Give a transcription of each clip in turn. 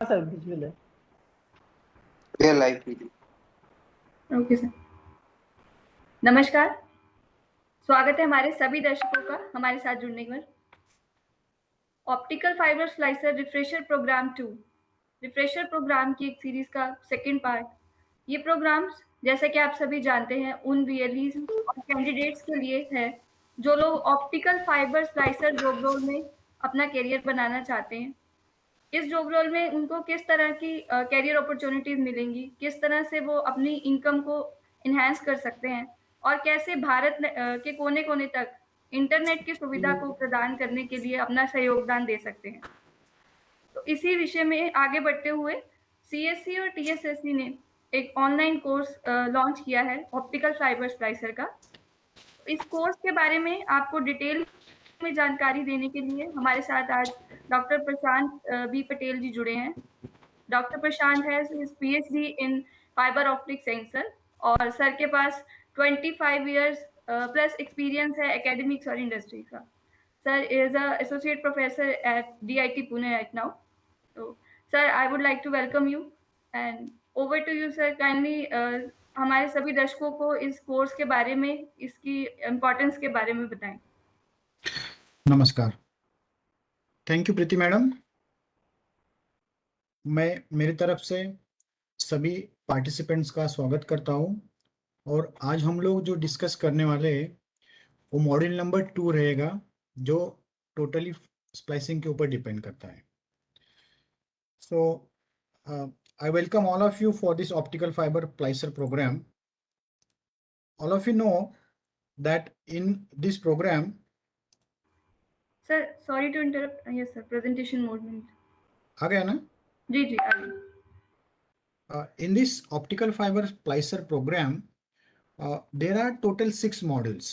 Sir visual है। ये live video. Okay sir. नमस्कार, स्वागत है हमारे सभी दर्शकों का हमारे साथ जुड़ने पर। Optical fibre splicer refresher programme 2, refresher programme की एक सीरीज का सेकंड पार्ट। ये प्रोग्राम्स जैसा कि आप सभी जानते हैं उन वीएलईज और कैंडिडेट्स के लिए है जो लोग optical fibre splicer job role में अपना करियर बनाना चाहते हैं। इस जॉब रोल में उनको किस तरह की कैरियर अपॉर्चुनिटीज मिलेंगी, किस तरह से वो अपनी इनकम को इन्हांस कर सकते हैं और कैसे भारत के कोने कोने तक इंटरनेट की सुविधा को प्रदान करने के लिए अपना सहयोगदान दे सकते हैं। तो इसी विषय में आगे बढ़ते हुए सीएससी और टीएसएससी ने एक ऑनलाइन कोर्स लॉन्च किया है ऑप्टिकल फाइबर स्लाइसर का। इस कोर्स के बारे में आपको डिटेल में जानकारी देने के लिए हमारे साथ आज डॉक्टर प्रशांत बी पटेल जी जुड़े हैं। डॉक्टर प्रशांत है PhD in fibre optic sensor और सर के पास 25 इयर्स प्लस एक्सपीरियंस है एकेडमिक्स और इंडस्ट्री का। Sir is a associate professor at DIT Pune right now. तो sir I would like to welcome you and over to you sir. Kindly हमारे सभी दर्शकों को इस कोर्स के बारे में, इसकी इम्पोर्टेंस के बारे में बताएं। नमस्कार, थैंक यू प्रीति मैडम। मैं मेरी तरफ से सभी पार्टिसिपेंट्स का स्वागत करता हूं और आज हम लोग जो डिस्कस करने वाले हैं वो मॉड्यूल नंबर 2 रहेगा जो टोटली स्प्लाइसिंग के ऊपर डिपेंड करता है। So I welcome all of you for this optical fibre splicer programme. All of you know that in this programme sir sorry to interrupt, yes sir presentation mode में आ गया ना? जी जी आ गई। In this optical fiber splicer program, there are total 6 modules.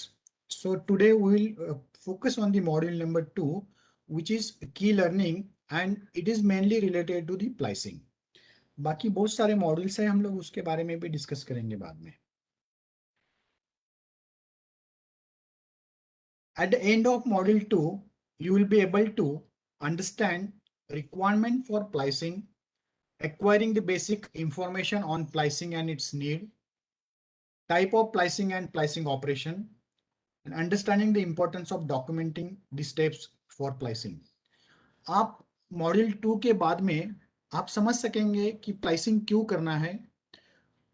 So today we will focus on the module number 2, which is key learning, and it is mainly related to the splicing. बाकी बहुत सारे modules हैं, हम लोग उसके बारे में भी डिस्कस करेंगे बाद में। At the end of module 2, you will be able to understand requirement for splicing, acquiring the basic information on splicing and its need, type of splicing and splicing operation, and understanding the importance of documenting the steps for splicing. आप module 2 के बाद में आप समझ सकेंगे कि splicing क्यों करना है,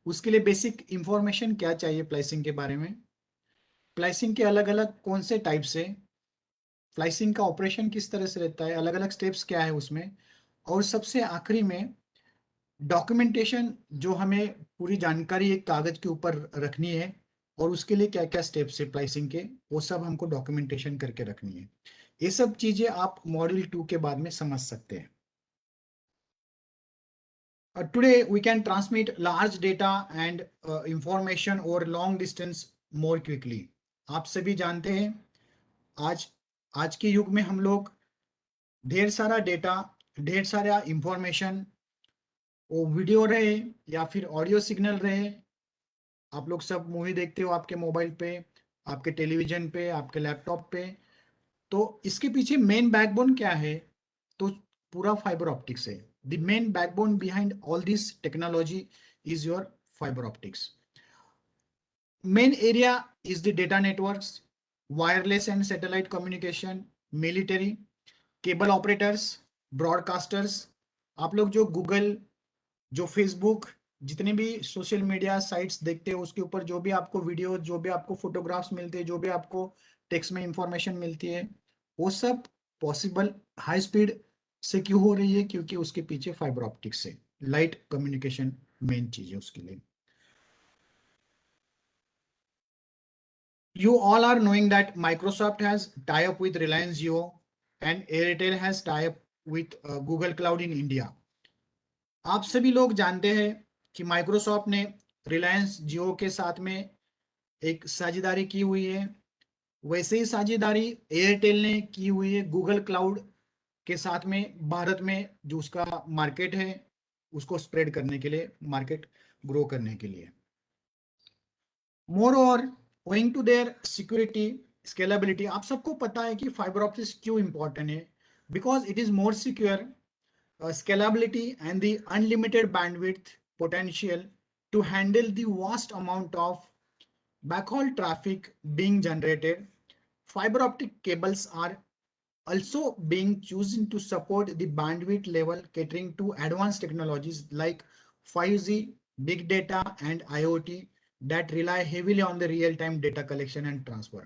उसके लिए बेसिक इंफॉर्मेशन क्या चाहिए स्प्लाइसिंग के बारे में, स्प्लाइसिंग के अलग अलग कौन से टाइप से, स्प्लाइसिंग का ऑपरेशन किस तरह से रहता है, अलग अलग स्टेप्स क्या है उसमें, और सबसे आखिरी में डॉक्यूमेंटेशन जो हमें पूरी जानकारी एक कागज के ऊपर रखनी है और उसके लिए क्या क्या स्टेप्स है स्प्लाइसिंग के, वो सब हमको डॉक्यूमेंटेशन करके रखनी है। ये सब चीजें आप मॉड्यूल 2 के बाद में समझ सकते हैं। Today we can transmit large data and information over long distance more quickly. आप सभी जानते हैं आज के युग में हम लोग ढेर सारा डेटा, ढेर सारा इंफॉर्मेशन, वो वीडियो रहे या फिर ऑडियो सिग्नल रहे, आप लोग सब मूवी देखते हो आपके मोबाइल पे, आपके टेलीविजन पे, आपके लैपटॉप पे, तो इसके पीछे मेन बैकबोन क्या है? तो पूरा फाइबर ऑप्टिक्स है। The main backbone behind all this technology is your fibre optics. Main area is the data networks, wireless and satellite communication, military, cable operators, broadcasters. आप लोग जो गूगल, जो फेसबुक, जितने भी सोशल मीडिया साइट्स देखते हो उसके ऊपर जो भी आपको वीडियो, जो भी आपको फोटोग्राफ्स मिलते हैं, जो भी आपको टेक्स्ट में इंफॉर्मेशन मिलती है, वो सब पॉसिबल हाई स्पीड से क्यों हो रही है? क्योंकि उसके पीछे फाइबर ऑप्टिक्स से लाइट कम्युनिकेशन मेन चीज है उसके लिए। You all are knowing that Microsoft has tie up with Reliance Jio and Airtel has tie up with Google Cloud in India. आप सभी लोग जानते हैं कि माइक्रोसॉफ्ट ने रिलायंस जियो के साथ में एक साझेदारी की हुई है, वैसे ही साझेदारी एयरटेल ने की हुई है गूगल क्लाउड के साथ में, भारत में जो उसका मार्केट है उसको स्प्रेड करने के लिए, मार्केट ग्रो करने के लिए। मोर owing to their security, scalability, आप सबको पता है कि फाइबर ऑप्टिक्स क्यों इंपॉर्टेंट है, because it is more secure, scalability and the unlimited bandwidth potential to handle the vast amount of backhaul traffic being generated. Fiber optic cables are also being chosen to support the bandwidth level catering to advanced technologies like 5G, big data, and IoT that rely heavily on the real-time data collection and transfer.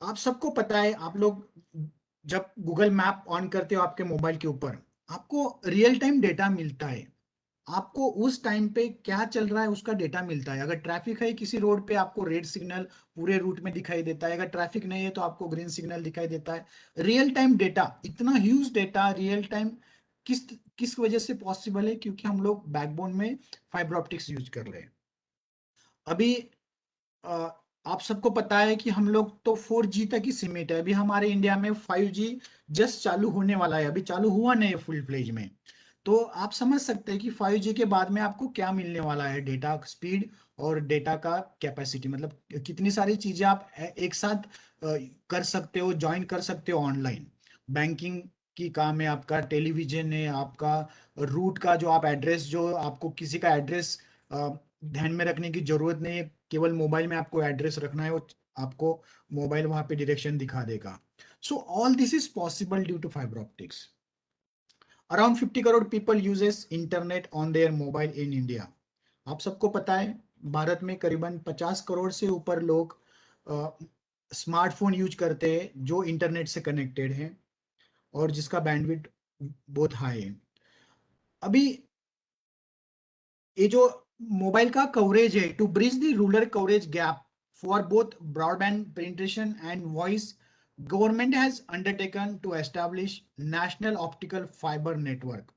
आप सबको पता है, आप लोग जब Google map on करते हो आपके मोबाइल के ऊपर, आपको रियल टाइम डेटा मिलता है, आपको उस टाइम पे क्या चल रहा है उसका डेटा मिलता है। अगर ट्रैफिक है किसी रोड पे आपको रेड सिग्नल पूरे रूट में दिखाई देता है, अगर ट्रैफिक नहीं है तो आपको ग्रीन सिग्नल दिखाई देता है। रियल टाइम डेटा, इतना ह्यूज डेटा रियल टाइम किस किस वजह से पॉसिबल है? क्योंकि हम लोग बैकबोन में फाइबर ऑप्टिक्स यूज कर रहे हैं। अभी आप सबको पता है कि हम लोग तो 4G तक ही सीमित है। अभी हमारे इंडिया में 5G जस्ट चालू होने वाला है, अभी चालू हुआ नहीं है फुल फ्लेज में। तो आप समझ सकते हैं कि 5G के बाद में आपको क्या मिलने वाला है, डेटा स्पीड और डेटा का कैपेसिटी, मतलब कितनी सारी चीजें आप एक साथ कर सकते हो, ज्वाइन कर सकते हो ऑनलाइन। बैंकिंग की काम है आपका, टेलीविजन है आपका, रूट का जो आप एड्रेस, जो आपको किसी का एड्रेस ध्यान में रखने की जरूरत नहीं है, केवल मोबाइल में आपको एड्रेस रखना है, वो आपको मोबाइल वहां पे डायरेक्शन दिखा देगा। So all this is possible due to fibre optics. Around 50 crore people uses internet on their mobile in India. आप सबको पता है भारत में करीबन 50 करोड़ से ऊपर लोग स्मार्टफोन यूज करते हैं जो इंटरनेट से कनेक्टेड है और जिसका बैंडविड्थ बहुत हाई है। अभी ये जो मोबाइल का कवरेज है, to bridge the rural coverage gap for both broadband penetration and voice, government has undertaken to establish national optical fibre network.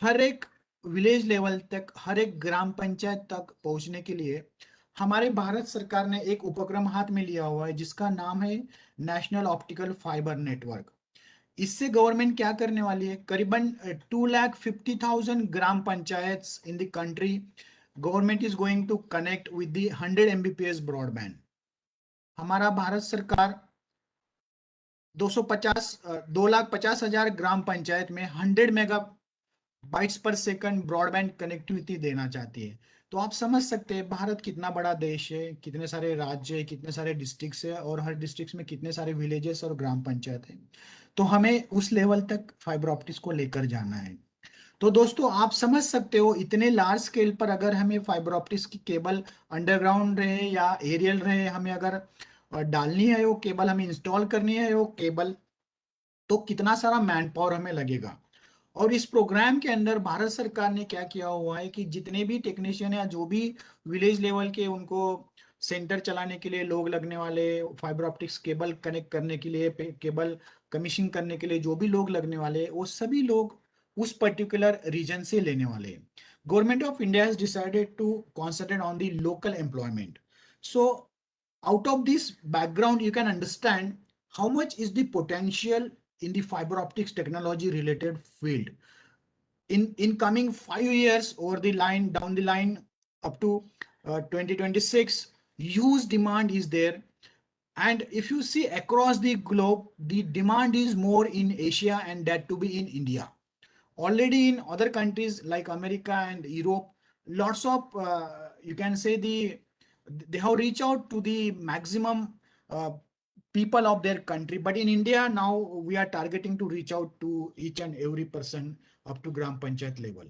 हर एक विलेज लेवल तक, हर एक ग्राम पंचायत तक पहुंचने के लिए हमारे भारत सरकार ने एक उपक्रम हाथ में लिया हुआ है जिसका नाम है नेशनल ऑप्टिकल फाइबर नेटवर्क। इससे गवर्नमेंट क्या करने वाली है, करीबन 2,50,000 ग्राम panchayat in the country government is going to connect with the 100 Mbps broadband. हमारा भारत सरकार 2,50,000 ग्राम पंचायत में 100 मेगाबाइट्स पर सेकंड ब्रॉडबैंड कनेक्टिविटी देना चाहती है। तो आप समझ सकते हैं भारत कितना बड़ा देश है, कितने सारे राज्य है, कितने सारे डिस्ट्रिक्ट्स है, और हर डिस्ट्रिक्ट में कितने सारे विलेजेस और ग्राम पंचायत है। तो हमें उस लेवल तक फाइबर ऑप्टिक्स को लेकर जाना है। तो दोस्तों आप समझ सकते हो इतने लार्ज स्केल पर अगर हमें फाइबर ऑप्टिक्स की केबल अंडरग्राउंड रहे या एरियल रहे, हमें अगर डालनी है वो केबल, हमें इंस्टॉल करनी है वो केबल, तो कितना सारा मैन पावर हमें लगेगा। और इस प्रोग्राम के अंदर भारत सरकार ने क्या किया हुआ है कि जितने भी टेक्नीशियन या जो भी विलेज लेवल के उनको सेंटर चलाने के लिए लोग लगने वाले, फाइबर ऑप्टिक्स केबल कनेक्ट करने के लिए, केबल कमीशन करने के लिए जो भी लोग लगने वाले, वो सभी लोग उस पर्टिकुलर रीजन से लेने वाले हैं। Government of India has decided to concentrate on the local employment. So out of this background you can understand how much is the potential in the fiber optics technology related field in coming 5 years over the line, down the line up to 2026. Huge demand is there, and if you see across the globe, the demand is more in Asia and that to be in India. Already in other countries like America and Europe, lots of you can say they have reached out to the maximum people of their country, but in India now we are targeting to reach out to each and every person up to gram panchayat level.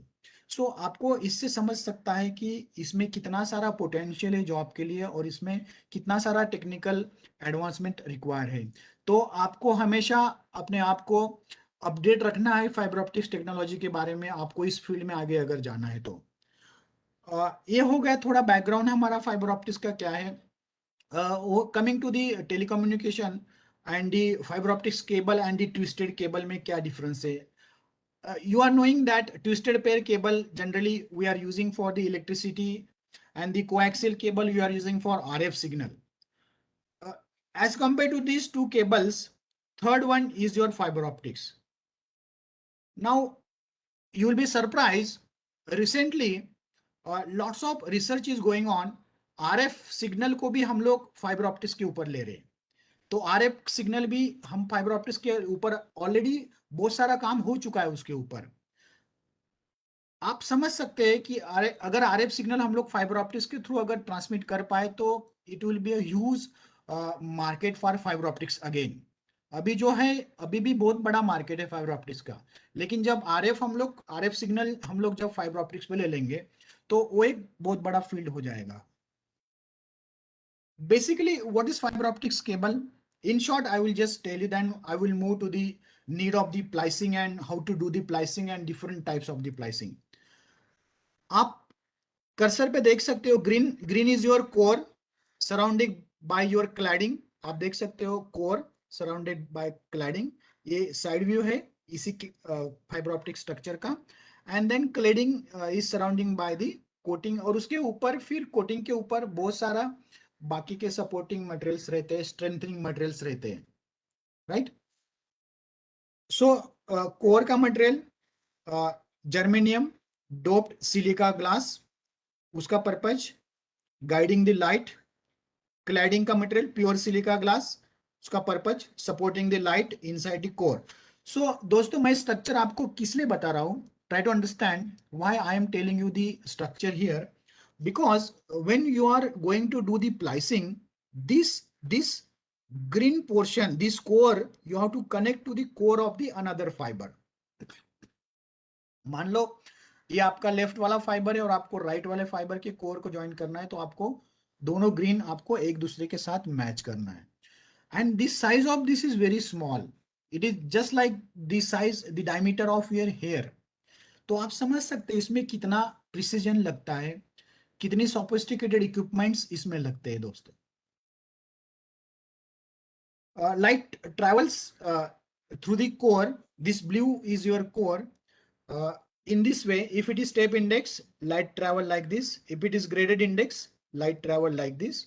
So आपको इससे समझ सकता है कि इसमें कितना सारा potential है जॉब के लिए और इसमें कितना सारा टेक्निकल एडवांसमेंट रिक्वायर है। तो आपको हमेशा अपने आप को अपडेट रखना है फाइबर ऑप्टिक्स टेक्नोलॉजी के बारे में, आपको इस फील्ड में आगे अगर जाना है तो। ये हो गया थोड़ा बैकग्राउंड हमारा फाइबर ऑप्टिक्स का क्या है। Coming to the telecommunication and the fibre optics cable and the twisted cable में क्या डिफरेंस है। You are knowing that twisted pair cable generally we are using for the electricity and the coaxial cable you are using for RF signal. As compared to these two cables, third one is your fiber optics. Now you will be surprised, recently lots of research is going on, RF signal को भी हम लोग fiber optics के ऊपर ले रहे हैं। तो आरएफ सिग्नल भी हम फाइबर ऑप्टिक्स के ऊपर ऑलरेडी बहुत सारा काम हो चुका है उसके ऊपर। आप समझ सकते हैं कि अगर आरएफ सिग्नल हम लोग फाइबर ऑप्टिक्स के थ्रू अगर ट्रांसमिट कर पाए तो it will be a huge market for fibre optics again. अभी जो है अभी भी बहुत बड़ा मार्केट है फाइबर ऑप्टिक्स का, लेकिन जब आरएफ सिग्नल हम लोग जब फाइबर ऑप्टिक्स पे ले लेंगे तो वो एक बहुत बड़ा फील्ड हो जाएगा। Basically, what is fiber optics cable? In short, I will just tell you, then I will move to the need of the splicing and how to do the splicing and different types of the splicing. आप cursor पे देख सकते हो green is your core surrounded by your cladding. आप देख सकते हो core surrounded by cladding, ये साइड व्यू है इसी फाइबर ऑप्टिक स्ट्रक्चर का। And then cladding is surrounding by the coating, और उसके ऊपर फिर कोटिंग के ऊपर बहुत सारा बाकी के सपोर्टिंग मटेरियल्स रहते हैं, स्ट्रेंथनिंग मटेरियल्स रहते हैं, राइट। सो कोर का material germanium doped silica glass, उसका purpose guiding the light. Cladding का मटेरियल प्योर सिलिका ग्लास, उसका purpose supporting the light inside the core. So दोस्तों, मैं स्ट्रक्चर आपको किस लिए बता रहा हूं, try to understand why I am telling you the structure here, because when you are going to do the splicing, this green portion, this core, you have to connect to the core of the another fiber. मान लो ये आपका left वाला fibre है और आपको right वाले fibre के core को ज्वाइन करना है, तो आपको दोनों ग्रीन आपको एक दूसरे के साथ मैच करना है। And this size of this is very small, it is just like the size the diameter of your hair. तो आप समझ सकते हैं इसमें कितना प्रिसीजन लगता है, कितनी सोफिस्टिकेटेड इक्विपमेंट्स इसमें लगते हैं दोस्तों। Light travels through the core, this blue is your core. In this way, if it is step index, light travel like this. If it is graded index, light travel like this.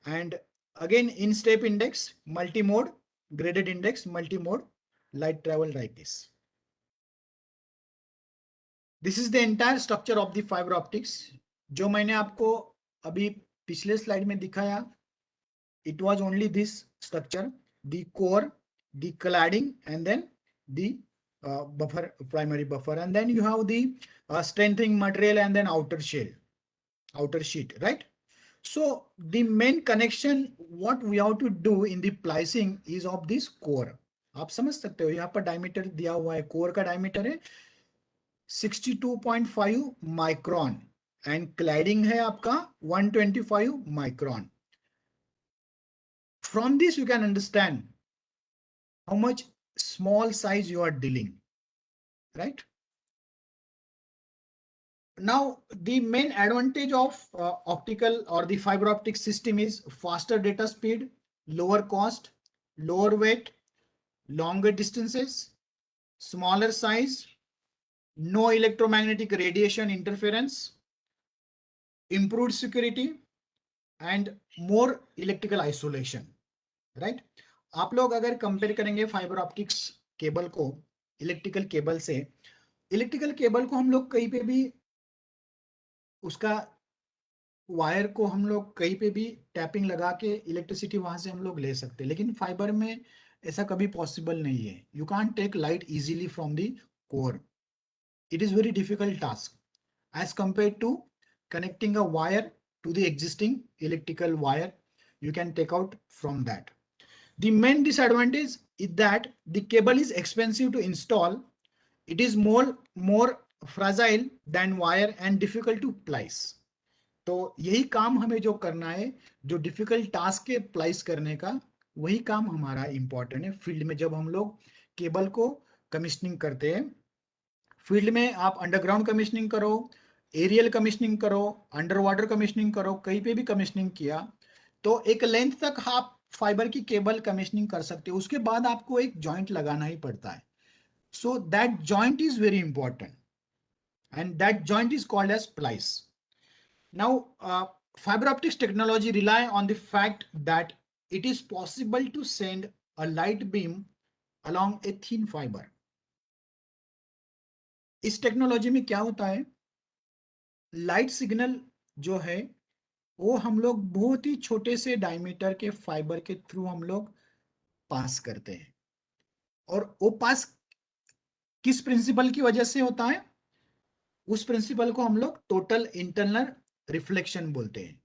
And again in step index, multi-mode, graded index, multi-mode, light travel like this. This is the entire structure of the fiber optics. जो मैंने आपको अभी पिछले slide में दिखाया, it was only this structure, the core, the cladding, and then the buffer, primary buffer, and then you have the strengthening material and then outer shell, outer sheet, right? So the main connection what we have to do in the splicing is of this core. आप समझ सकते हो यहाँ पर diameter दिया हुआ है, core का डायमीटर है 62.5 माइक्रोन एंड क्लैडिंग है आपका 125 micron. From this you can understand how much small size you are dealing, right? Now the main advantage of optical or the fiber optic system is faster data speed, lower cost, lower weight, longer distances, smaller size, no electromagnetic radiation interference, improved security, and more electrical isolation, right? आप लोग अगर compare करेंगे fibre optics cable को electrical cable से, electrical cable को हम लोग कहीं पे भी उसका वायर को हम लोग कहीं पे भी टैपिंग लगा के इलेक्ट्रिसिटी वहां से हम लोग ले सकते हैं, लेकिन फाइबर में ऐसा कभी पॉसिबल नहीं है। You can't take light easily from the core, it is very difficult task as compare to connecting a wire to the existing electrical wire, you can take out from that. The main disadvantage is that the cable is expensive to install. It is more fragile than wire and difficult to place. तो यही काम हमें जो करना है, जो difficult task है place करने का, वही काम हमारा इंपॉर्टेंट है फील्ड में। जब हम लोग केबल को कमिश्निंग करते हैं फील्ड में, आप अंडरग्राउंड कमिश्निंग करो, एरियल कमिश्निंग करो, अंडर वाटर कमिश्निंग करो, कहीं पे भी कमिश्निंग किया तो एक लेंथ तक आप फाइबर की केबल कमिश्निंग कर सकते हो, उसके बाद आपको एक जॉइंट लगाना ही पड़ता है। So that joint is very important and that joint is called as splice. Now fiber optics technology rely on the fact that it is possible to send a light beam along a thin fiber. इस technology में क्या होता है, light signal जो है वो हम लोग बहुत ही छोटे से डायमीटर के फाइबर के थ्रू हम लोग पास करते हैं। और वो पास किस प्रिंसिपल की वजह से होता है? उस प्रिंसिपल को हम लोग टोटल इंटरनल रिफ्लेक्शन बोलते हैं।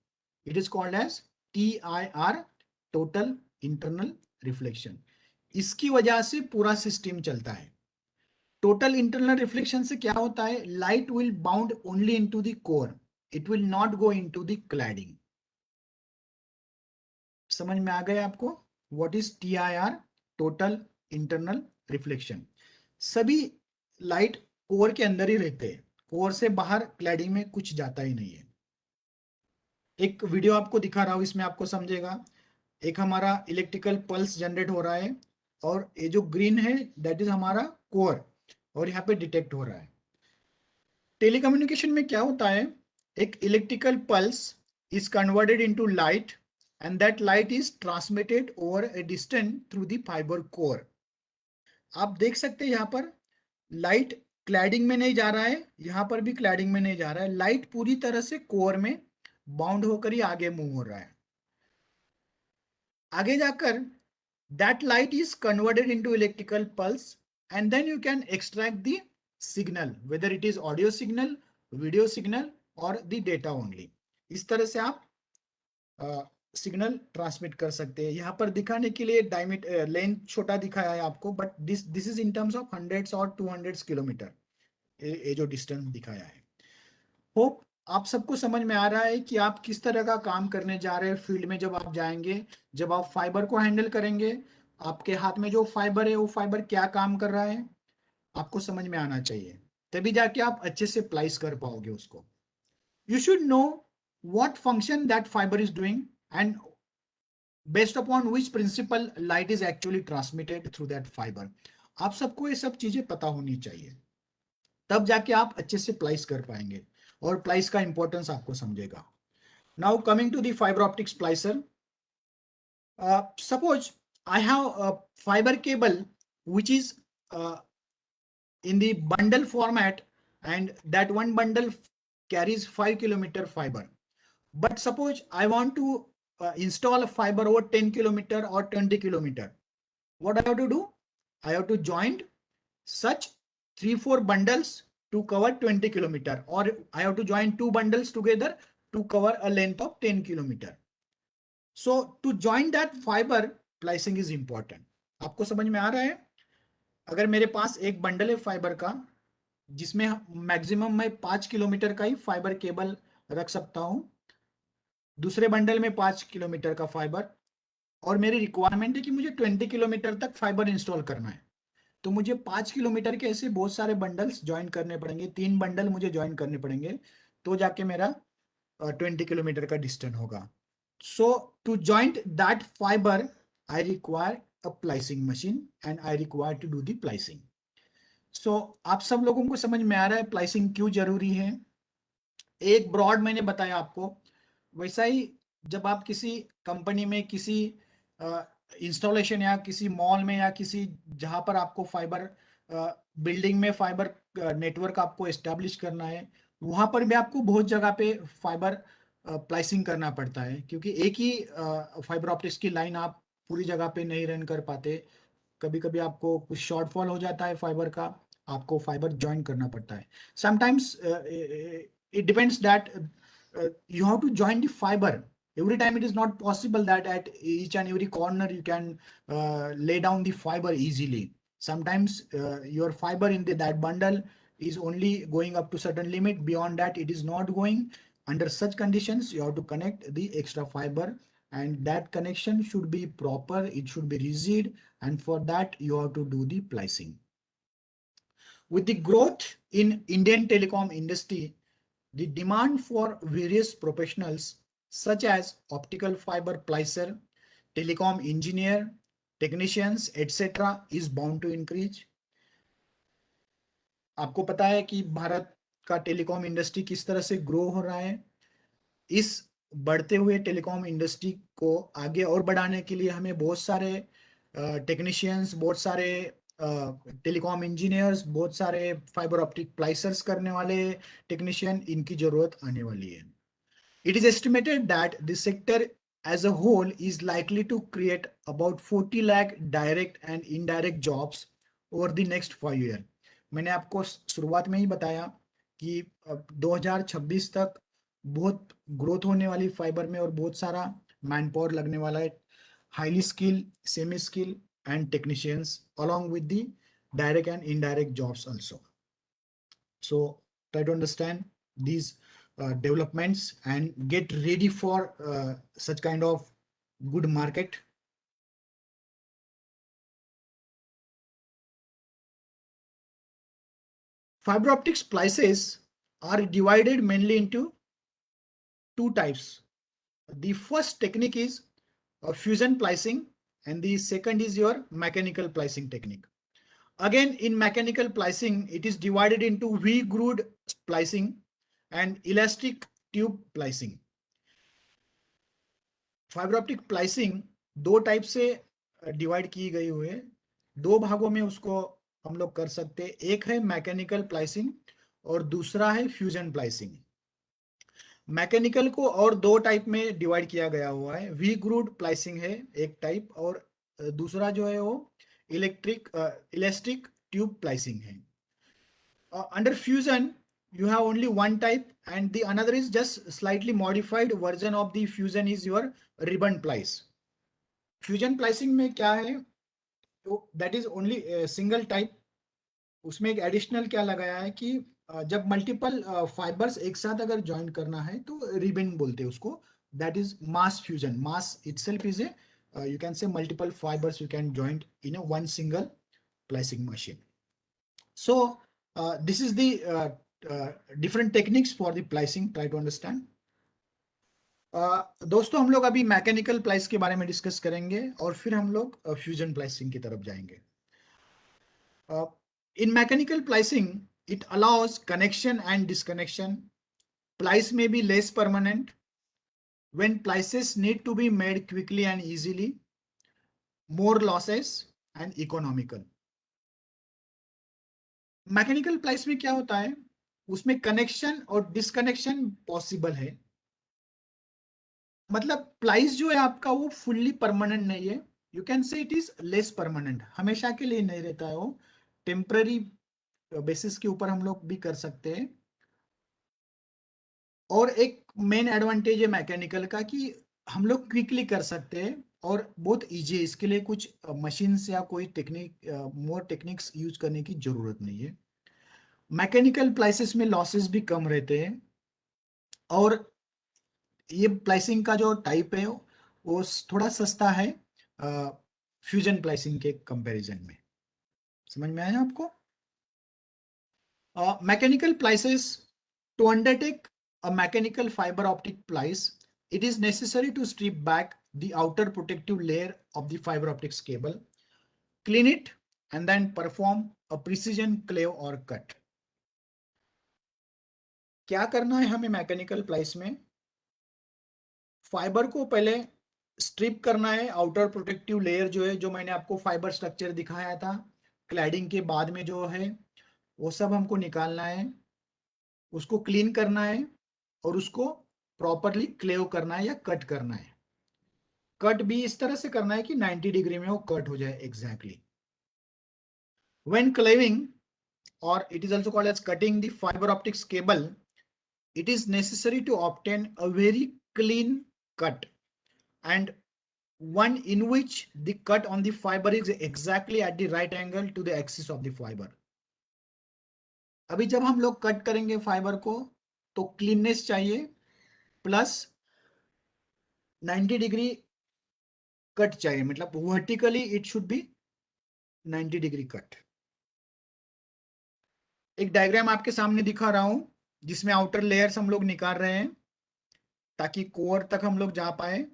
It is called as TIR, total internal reflection. इसकी वजह से पूरा सिस्टम चलता है। टोटल इंटरनल रिफ्लेक्शन से क्या होता है? Light will bound only into the core, it will not go into the cladding. समझ में आ गया आपको? What is TIR, total internal reflection? सभी लाइट कोर के अंदर ही रहते हैं, कोर से बाहर क्लैडिंग में कुछ जाता ही नहीं है। एक वीडियो आपको दिखा रहा हूं, इसमें आपको समझेगा। एक हमारा इलेक्ट्रिकल पल्स जनरेट हो रहा है और ये जो ग्रीन है दैट इज हमारा कोर, और यहाँ पे डिटेक्ट हो रहा है। टेलीकम्युनिकेशन में क्या होता है? एक electrical pulse is converted into light and that light is transmitted over A distance through the fibre core. आप देख सकते हैं यहाँ पर लाइट क्लैडिंग में नहीं जा रहा है, यहाँ पर भी क्लैडिंग में नहीं जा रहा है, लाइट पूरी तरह से कोर में बाउंड होकर ही आगे मूव हो रहा है। आगे जाकर that light is converted into electrical pulse and then you can extract the signal, whether it is audio signal, video signal or the data only। इस तरह से आप सिग्नल ट्रांसमिट कर सकते हैं। यहाँ पर दिखाने के लिए लेंथ छोटा दिखाया है आपको, but this is in terms of hundreds और 200 किलोमीटर, ये जो डिस्टेंस दिखाया है। होप आप सबको समझ में आ रहा है कि आप किस तरह का काम करने जा रहे हैं फील्ड में। जब आप जाएंगे, जब आप फाइबर को हैंडल करेंगे, आपके हाथ में जो फाइबर है वो फाइबर क्या काम कर रहा है आपको समझ में आना चाहिए, तभी जाके आप अच्छे से प्लेस कर पाओगे उसको। You should know what function that fibre is doing and based upon which principle light is actually transmitted through that fibre. आप सबको ये सब चीजें पता होनी चाहिए, तब जाके आप अच्छे से प्लेस कर पाएंगे और प्लेस का इंपॉर्टेंस आपको समझेगा। Now coming to the fibre optic splicer, suppose I have a fiber cable which is in the bundle format and that one bundle carries 5 kilometer fiber, but suppose I want to install a fiber over 10 kilometer or 20 kilometer. What I have to do? I have to join such 3-4 bundles to cover 20 kilometer, or I have to join 2 bundles together to cover a length of 10 kilometer. So to join that fiber, splicing is important. आपको समझ में आ रहा है? अगर मेरे पास एक bundle है fibre का जिसमें मैक्सिमम मैं 5 किलोमीटर का ही फाइबर केबल रख सकता हूं, दूसरे बंडल में 5 किलोमीटर का फाइबर, और मेरी रिक्वायरमेंट है कि मुझे 20 किलोमीटर तक फाइबर इंस्टॉल करना है, तो मुझे 5 किलोमीटर के ऐसे बहुत सारे बंडल्स ज्वाइन करने पड़ेंगे, 3 बंडल मुझे ज्वाइन करने पड़ेंगे, तो जाके मेरा 20 किलोमीटर का डिस्टेंस होगा। So to join that fiber, I require a splicing machine and I require to do the splicing. So आप सब लोगों को समझ में आ रहा है splicing क्यों जरूरी है? एक ब्रॉड मैंने बताया आपको, वैसा ही जब आप किसी कंपनी में किसी इंस्टॉलेशन या किसी मॉल में या किसी जहां पर आपको फाइबर बिल्डिंग में फाइबर नेटवर्क आपको एस्टेब्लिश करना है, वहां पर भी आपको बहुत जगह पे फाइबर प्लाइसिंग करना पड़ता है, क्योंकि एक ही फाइबर ऑप्टिक्स की लाइन आप पूरी जगह पे नहीं रन कर पाते। कभी कभी आपको कुछ शॉर्टफॉल हो जाता है फाइबर का, आपको फाइबर ज्वाइन करना पड़ता है। Sometimes it depends that you have to join the fiber. Every time it is not possible that at each and every corner you can lay down the fiber easily. Sometimes your fiber in that bundle is only going up to certain limit. Beyond that it is not going. Under such conditions you have to connect the extra fiber, and that connection should be proper, it should be rigid, and for that you have to do the splicing. With the growth in Indian telecom industry, the demand for various professionals such as optical fiber splicer, telecom engineer, technicians, etc. is bound to increase. आपको पता है कि भारत का telecom industry किस तरह से grow हो रहा है। इस बढ़ते हुए टेलीकॉम इंडस्ट्री को आगे और बढ़ाने के लिए हमें बहुत सारे टेक्नीशियंस, बहुत सारे टेलीकॉम इंजीनियर्स, बहुत सारे फाइबर ऑप्टिक स्प्लाइसर्स करने वाले टेक्नीशियन, इनकी जरूरत आने वाली है। It is estimated that the sector as a whole is likely to create about 40 lakh direct and indirect jobs over the next 5 years. मैंने आपको शुरुआत में ही बताया कि 2026 तक बहुत ग्रोथ होने वाली फाइबर में और बहुत सारा मैन पावर लगने वाला है, highly skill, semi skill and technicians along with the direct and indirect jobs also. So try to understand these developments and get ready for such kind of good market. Fiber optic splices are divided mainly into two types. The first technique is fusion splicing and the second is your mechanical splicing technique. Again, in mechanical splicing, it is divided into V-groove splicing and elastic tube splicing. Fibre optic splicing दो type से divide की गई हुई है, दो भागों में उसको हम लोग कर सकते हैं. एक है मैकेनिकल स्प्लाइसिंग और दूसरा है फ्यूजन स्प्लाइसिंग. मैकेनिकल को और दो टाइप में डिवाइड किया गया हुआ है. वी ग्रूव स्प्लाइसिंग है एक टाइप और दूसरा जो है वो इलास्टिक ट्यूब स्प्लाइसिंग है. Under fusion you have only one type and the another is just slightly modified version of the fusion is your ribbon splice. Fusion splicing में क्या है, तो that is only single type. उसमें एक additional क्या लगाया है कि जब मल्टीपल फाइबर्स एक साथ अगर ज्वाइन करना है तो रिबन बोलते हैं उसको. That is mass fusion. Mass itself is a you can say multiple fibers you can join in a one single splicing machine. So this is the different techniques for the splicing. Try to understand. दोस्तों हम लोग अभी mechanical splice के बारे में discuss करेंगे और फिर हम लोग फ्यूजन स्प्लाइसिंग की तरफ जाएंगे. In mechanical splicing, it allows connection and disconnection. Splice may be less permanent when splices need to be made quickly and easily, more losses and economical. Mechanical splice में क्या होता है, उसमें कनेक्शन और disconnection possible है. मतलब splice जो है आपका वो फुल्ली परमानेंट नहीं है. You can say it is less permanent, हमेशा के लिए नहीं रहता है वो, टेम्पररी बेसिस के ऊपर हम लोग भी कर सकते हैं. और एक मेन एडवांटेज है मैकेनिकल का कि हम लोग क्विकली कर सकते हैं और बहुत इजी है. इसके लिए कुछ मशीन्स या कोई टेक्निक मोर टेक्निक्स यूज करने की जरूरत नहीं है. मैकेनिकल स्प्लाइसेस में लॉसेस भी कम रहते हैं और ये स्प्लाइसिंग का जो टाइप है वो थोड़ा सस्ता है फ्यूजन स्प्लाइसिंग के कंपैरिजन में. समझ में आया आपको? Mechanical splices, to undertake a mechanical fiber optic splice, it is necessary to strip back the outer protective layer of the fiber optics cable, clean it, and then perform a precision clave or cut. क्या करना है हमें mechanical splice में? Fibre को पहले strip करना है. Outer protective layer जो है, जो मैंने आपको फाइबर स्ट्रक्चर दिखाया था क्लैडिंग के बाद में जो है, वो सब हमको निकालना है. उसको क्लीन करना है और उसको प्रॉपरली क्लेव करना है या कट करना है. कट भी इस तरह से करना है कि 90 डिग्री में वो कट हो जाए एग्जैक्टली. व्हेन क्लेविंग, और it is also called as cutting the fibre optics cable, it is necessary to obtain a very clean cut and one in which the cut on the fiber is exactly at the right angle to the axis of the fiber. अभी जब हम लोग cut करेंगे fibre को तो cleanness चाहिए plus 90 degree cut चाहिए. मतलब vertically it should be 90 degree cut. एक डायग्राम आपके सामने दिखा रहा हूं जिसमें आउटर लेयर्स हम लोग निकाल रहे हैं ताकि कोर तक हम लोग जा पाए.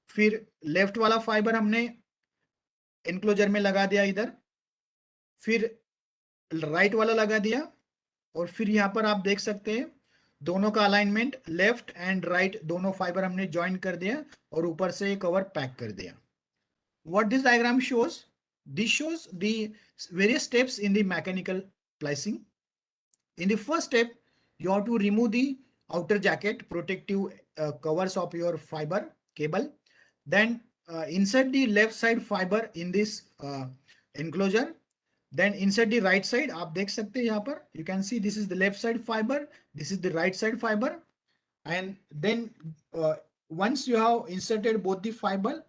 फिर लेफ्ट वाला फाइबर हमने एनक्लोजर में लगा दिया इधर, फिर राइट वाला लगा दिया और फिर यहाँ पर आप देख सकते हैं दोनों का अलाइनमेंट लेफ्ट एंड राइट दोनों फाइबर हमने ज्वाइन कर दिया और ऊपर से ये कवर पैक कर दिया. What this diagram shows? This shows the various steps in the mechanical splicing. In the first step, you have to remove the outer jacket, protective covers of your fiber cable. Then insert the left side fiber in this enclosure. Then insert the right side. आप देख सकते हैं यहाँ पर, you can see this is the left side fiber, this is the right side fiber. And then once you have inserted both the fiber,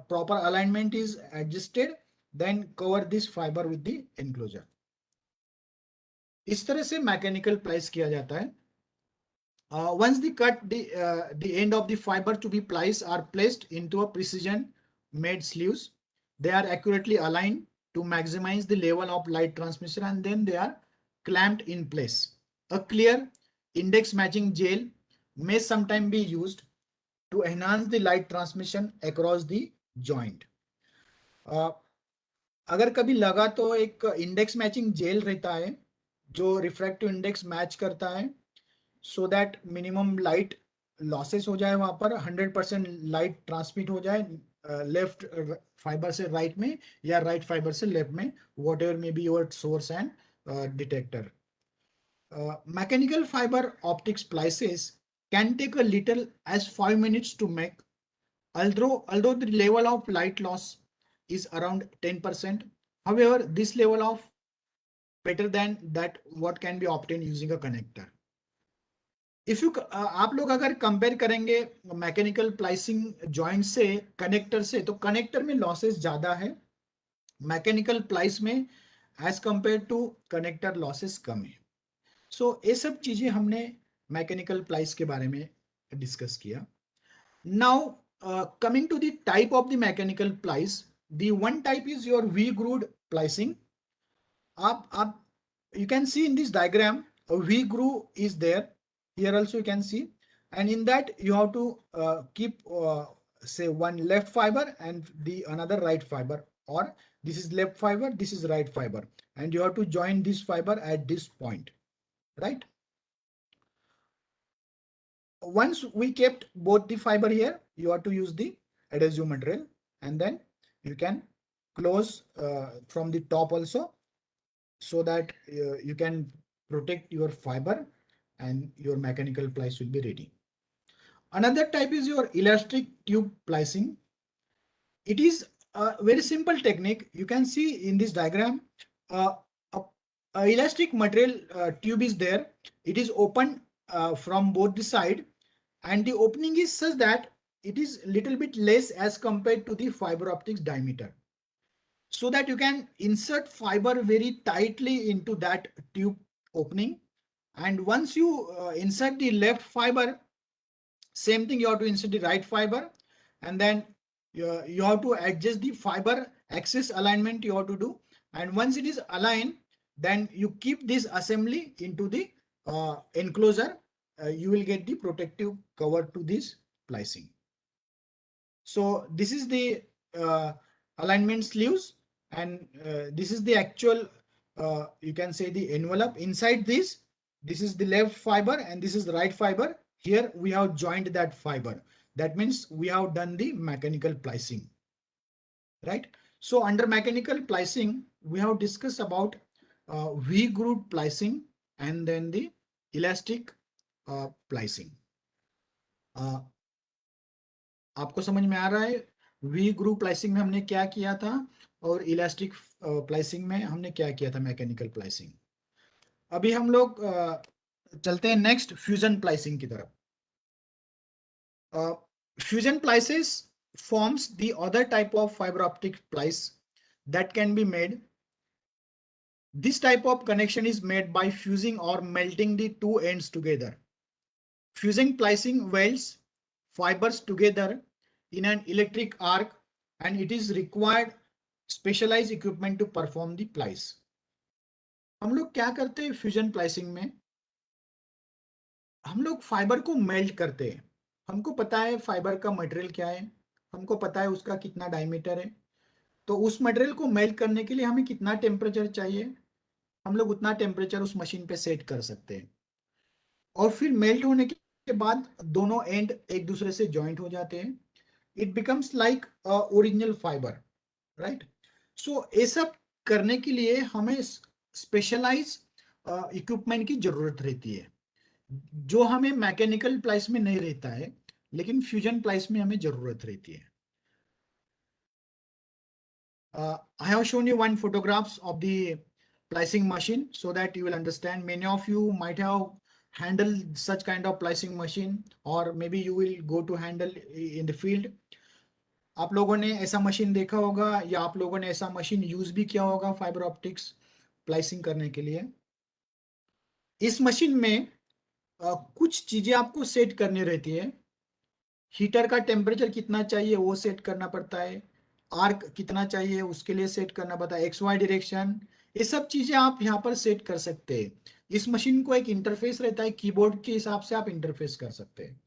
proper alignment is adjusted, then cover this fiber with the enclosure. इस तरह से mechanical प्लाइस किया जाता है. Once the end of the fiber to be plies are placed into a precision made sleeves, they are accurately aligned to maximize the level of light transmission, and then they are clamped in place. A clear index matching gel may sometimes be used to enhance the light transmission across the joint. अगर कभी लगा तो एक index matching jail रहता है जो refractive index match करता है, so that minimum light losses हो जाए, वहां पर 100% लाइट ट्रांसमिट हो जाए लेफ्ट फाइबर से राइट में या राइट फाइबर से लेफ्ट में, what ever may be your source and detector. Mechanical fibre optics splices can take a little as 5 minutes to make, although the level of light loss is around 10%. However, this level of better than that what can be obtained using a connector. If you आप लोग अगर compare करेंगे mechanical प्लाइसिंग joint से connector से, तो connector में losses ज्यादा है, मैकेनिकल प्लाइस में as compare to connector losses कम है. सो ये सब चीजें हमने मैकेनिकल प्लाइस के बारे में डिस्कस किया. Now coming to the type of the mechanical splice, the one type is your V grooved splicing. आप you can see in this diagram a V groove is there. Here also you can see, and in that you have to keep say one left fiber and the another right fiber, or this is left fiber, this is right fiber, and you have to join this fiber at this point, right? Once we kept both the fiber here, you have to use the adhesive material, and then you can close from the top also, so that you can protect your fiber and your mechanical plies will be ready. Another type is your elastic tube plicing. It is a very simple technique. You can see in this diagram, a elastic material tube is there. It is open from both the side, and the opening is such that it is little bit less as compared to the fiber optics diameter, so that you can insert fiber very tightly into that tube opening. And once you insert the left fiber, same thing, you have to insert the right fiber, and then you have to adjust the fiber axis alignment you have to do. And once it is aligned, then you keep this assembly into the enclosure. You will get the protective cover to this plicing. So this is the alignment sleeves, and this is the actual you can say the envelope. Inside this is the left fiber and this is the right fiber. Here we have joined that fiber. That means we have done the mechanical plicing, right? So under mechanical plicing, we have discussed about V groove plicing and then the elastic plicing. आपको समझ में आ रहा है we groove प्लाइसिंग में हमने क्या किया था और इलास्टिक प्लाइसिंग में हमने क्या किया था, मैकेनिकल प्लाइसिंग. अभी हम लोग चलते हैं नेक्स्ट फ्यूजन प्लाइसिंग की तरफ. Fusion splices forms the other type of fiber optic splice that can be made. This type of connection is made by fusing or melting the two ends together. Fusing splicing welds fibers together in an electric arc, and it is required specialized equipment to perform the splice. हम लोग क्या करते हैं fusion splicing में, हम लोग fibre को melt करते हैं. हमको पता है फाइबर का मटेरियल क्या है, हमको पता है उसका कितना डायमीटर है, तो उस मटेरियल को मेल्ट करने के लिए हमें कितना टेम्परेचर चाहिए, हम लोग उतना टेम्परेचर उस मशीन पे सेट कर सकते हैं. और फिर मेल्ट होने के बाद दोनों एंड एक दूसरे से जॉइंट हो जाते हैं. It becomes like original fibre, right? So ये सब करने के लिए हमें स्पेशलाइज इक्विपमेंट की जरूरत रहती है. जो हमें मैकेनिकल प्लाइस में नहीं रहता है, लेकिन फ्यूजन प्लाइस में हमें जरूरत रहती है. I have shown you one photographs of the plicing machine so that you will understand. Many of you might have handled such kind of plicing machine, or maybe you will go to handle in the field. आप लोगों ने ऐसा machine देखा होगा या आप लोगों ने ऐसा मशीन यूज भी किया होगा फाइबर ऑप्टिक्स प्लाइसिंग करने के लिए. इस मशीन में कुछ चीजें आपको सेट करनी रहती है. हीटर का टेम्परेचर कितना चाहिए वो सेट करना पड़ता है, आर्क कितना चाहिए उसके लिए सेट करना पड़ता है, एक्स वाई डायरेक्शन, ये सब चीजें आप यहाँ पर सेट कर सकते हैं. इस मशीन को एक इंटरफेस रहता है, कीबोर्ड के हिसाब से आप इंटरफेस कर सकते हैं.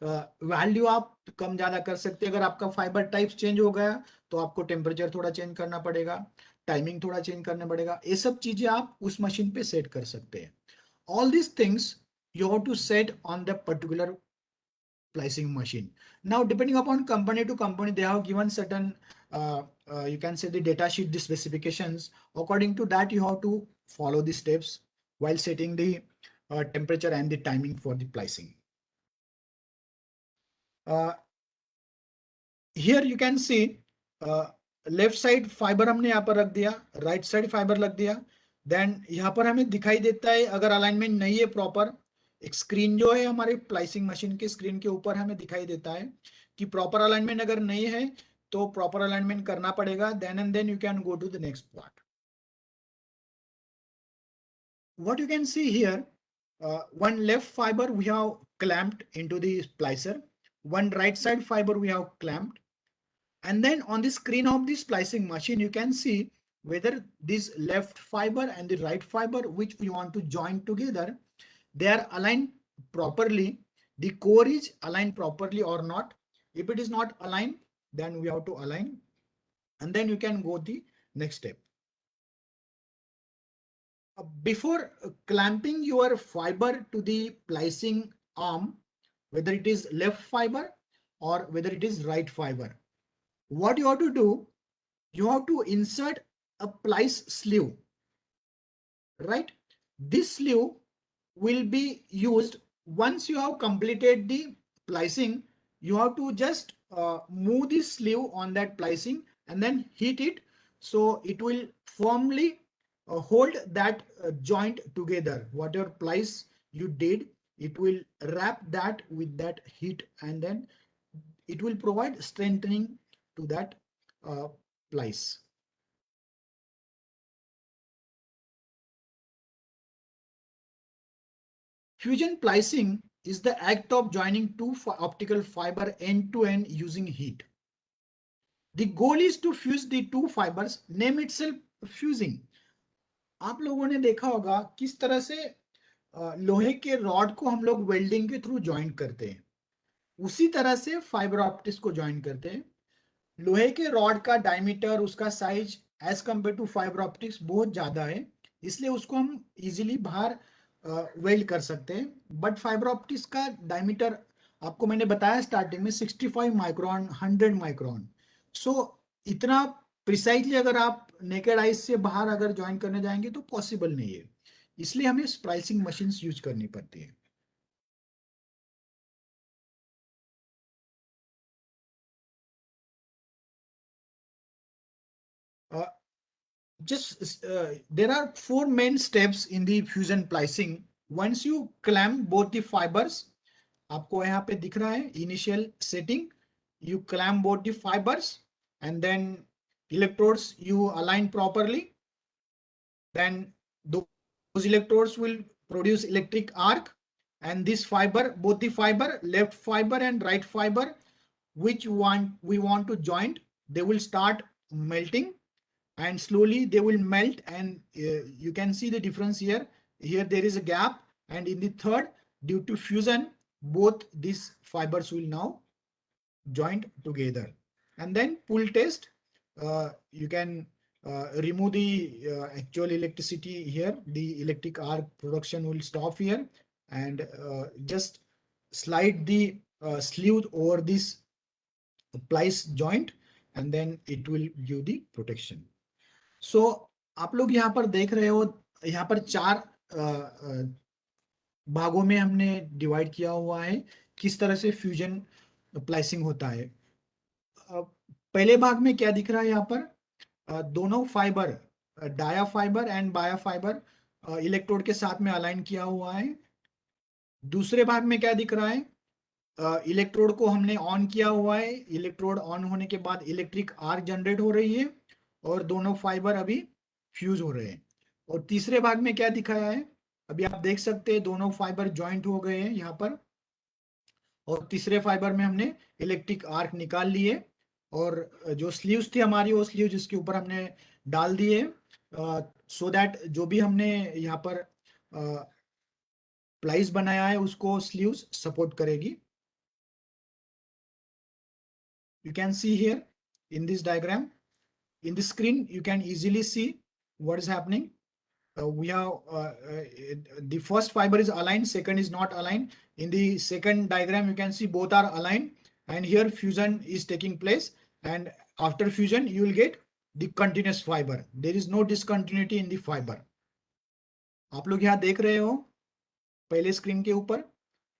वैल्यू आप कम ज्यादा कर सकते हैं. अगर आपका फाइबर टाइप चेंज हो गया तो आपको टेम्परेचर थोड़ा चेंज करना पड़ेगा, टाइमिंग थोड़ा चेंज करना पड़ेगा. ये सब चीजें आप उस मशीन पे सेट कर सकते हैं. All this things you have to set on the particular pricing machine. Now depending upon company to company, they have given certain you can say the data sheet, the specifications. According to that you have to follow the steps while setting the temperature and the timing for the pricing. Here you can see left side fibre हमने यहाँ पर रख दिया, right side fibre रख दिया. Then यहाँ पर हमें दिखाई देता है अगर अलाइनमेंट नहीं है प्रॉपर, एक स्क्रीन जो है हमारे प्लाइसिंग मशीन के स्क्रीन के ऊपर हमें दिखाई देता है कि प्रॉपर अलाइनमेंट अगर नहीं है तो प्रॉपर अलाइनमेंट करना पड़ेगा. Then and then you can go to the next part. What you can see here, one left fiber we have clamped into the splicer, one right side fiber we have clamped, and then on the screen of the splicing machine you can see whether this left fiber and the right fiber which we want to join together, they are aligned properly, the core is aligned properly or not. If it is not aligned, then we have to align, and then you can go the next step. Before clamping your fiber to the splicing arm, whether it is left fiber or whether it is right fiber, what you have to do, you have to insert a plice sleeve, right? This sleeve will be used once you have completed the splicing. You have to just move the sleeve on that splicing and then heat it, so it will firmly hold that joint together. Whatever splice you did, it will wrap that with that heat, and then it will provide strengthening to that splice. Fusion splicing is the act of joining two optical fiber end to end using heat. The goal is to fuse the two fibers, name itself fusing. आप लोगों ने देखा होगा किस तरह से लोहे के रॉड को हम लोग वेल्डिंग के थ्रू ज्वाइन करते हैं, उसी तरह से फाइबर ऑप्टिक्स को ज्वाइन करते हैं. लोहे के रॉड का डायमीटर, उसका size as compare to fibre optics बहुत ज्यादा है, इसलिए उसको हम इजीली बाहर वेल्ड कर सकते हैं. बट फाइबर ऑप्टिक्स का डायमीटर आपको मैंने बताया स्टार्टिंग में 65 माइक्रोन, 100 माइक्रोन. सो इतना प्रिसाइजली अगर आप नेकेड आइज से बाहर अगर ज्वाइन करने जाएंगे तो पॉसिबल नहीं है, इसलिए हमें स्प्लाइसिंग मशीन्स यूज करनी पड़ती है. There are four main steps in the fusion splicing. Once you clamp both the fibers, आपको यहाँ पे दिख रहा है initial setting, you clamp both the fibers and then electrodes you align properly. Then those electrodes will produce electric arc, and this fiber, both the fiber, left fiber and right fiber, which we want to join, they will start melting, and slowly they will melt, and you can see the difference here. Here there is a gap, and in the third, due to fusion, both these fibers will now joined together. And then pull test, you can remove the actual electricity here, the electric arc production will stop here, and just slide the sleeve over this splice joint, and then it will give the protection. So आप लोग यहाँ पर देख रहे हो, यहाँ पर चार भागों में हमने डिवाइड किया हुआ है किस तरह से फ्यूजन स्प्लाइसिंग होता है। पहले भाग में क्या दिख रहा है यहाँ पर, दोनों फाइबर डाया फाइबर एंड बाया फाइबर इलेक्ट्रोड के साथ में अलाइन किया हुआ है। दूसरे भाग में क्या दिख रहा है, इलेक्ट्रोड को हमने ऑन किया हुआ है, इलेक्ट्रोड ऑन होने के बाद इलेक्ट्रिक आर्क जनरेट हो रही है और दोनों फाइबर अभी फ्यूज हो रहे हैं। और तीसरे भाग में क्या दिखाया है, अभी आप देख सकते हैं दोनों फाइबर ज्वाइंट हो गए हैं यहाँ पर, और तीसरे फाइबर में हमने इलेक्ट्रिक आर्क निकाल लिए और जो स्लीव्स थी हमारी वो स्लीव्स इसके ऊपर हमने डाल दिए, सो दैट जो भी हमने यहाँ पर प्लाइस बनाया है उसको स्लीव्स सपोर्ट करेगी। You can see here in this diagram, in the screen, you can easily see what is happening. We have the first fiber is aligned, second is not aligned. In the second diagram, you can see both are aligned, and here fusion is taking place. And after fusion, you will get the continuous fiber. There is no discontinuity in the fiber. आप लोग यहाँ देख रहे हो पहले screen के ऊपर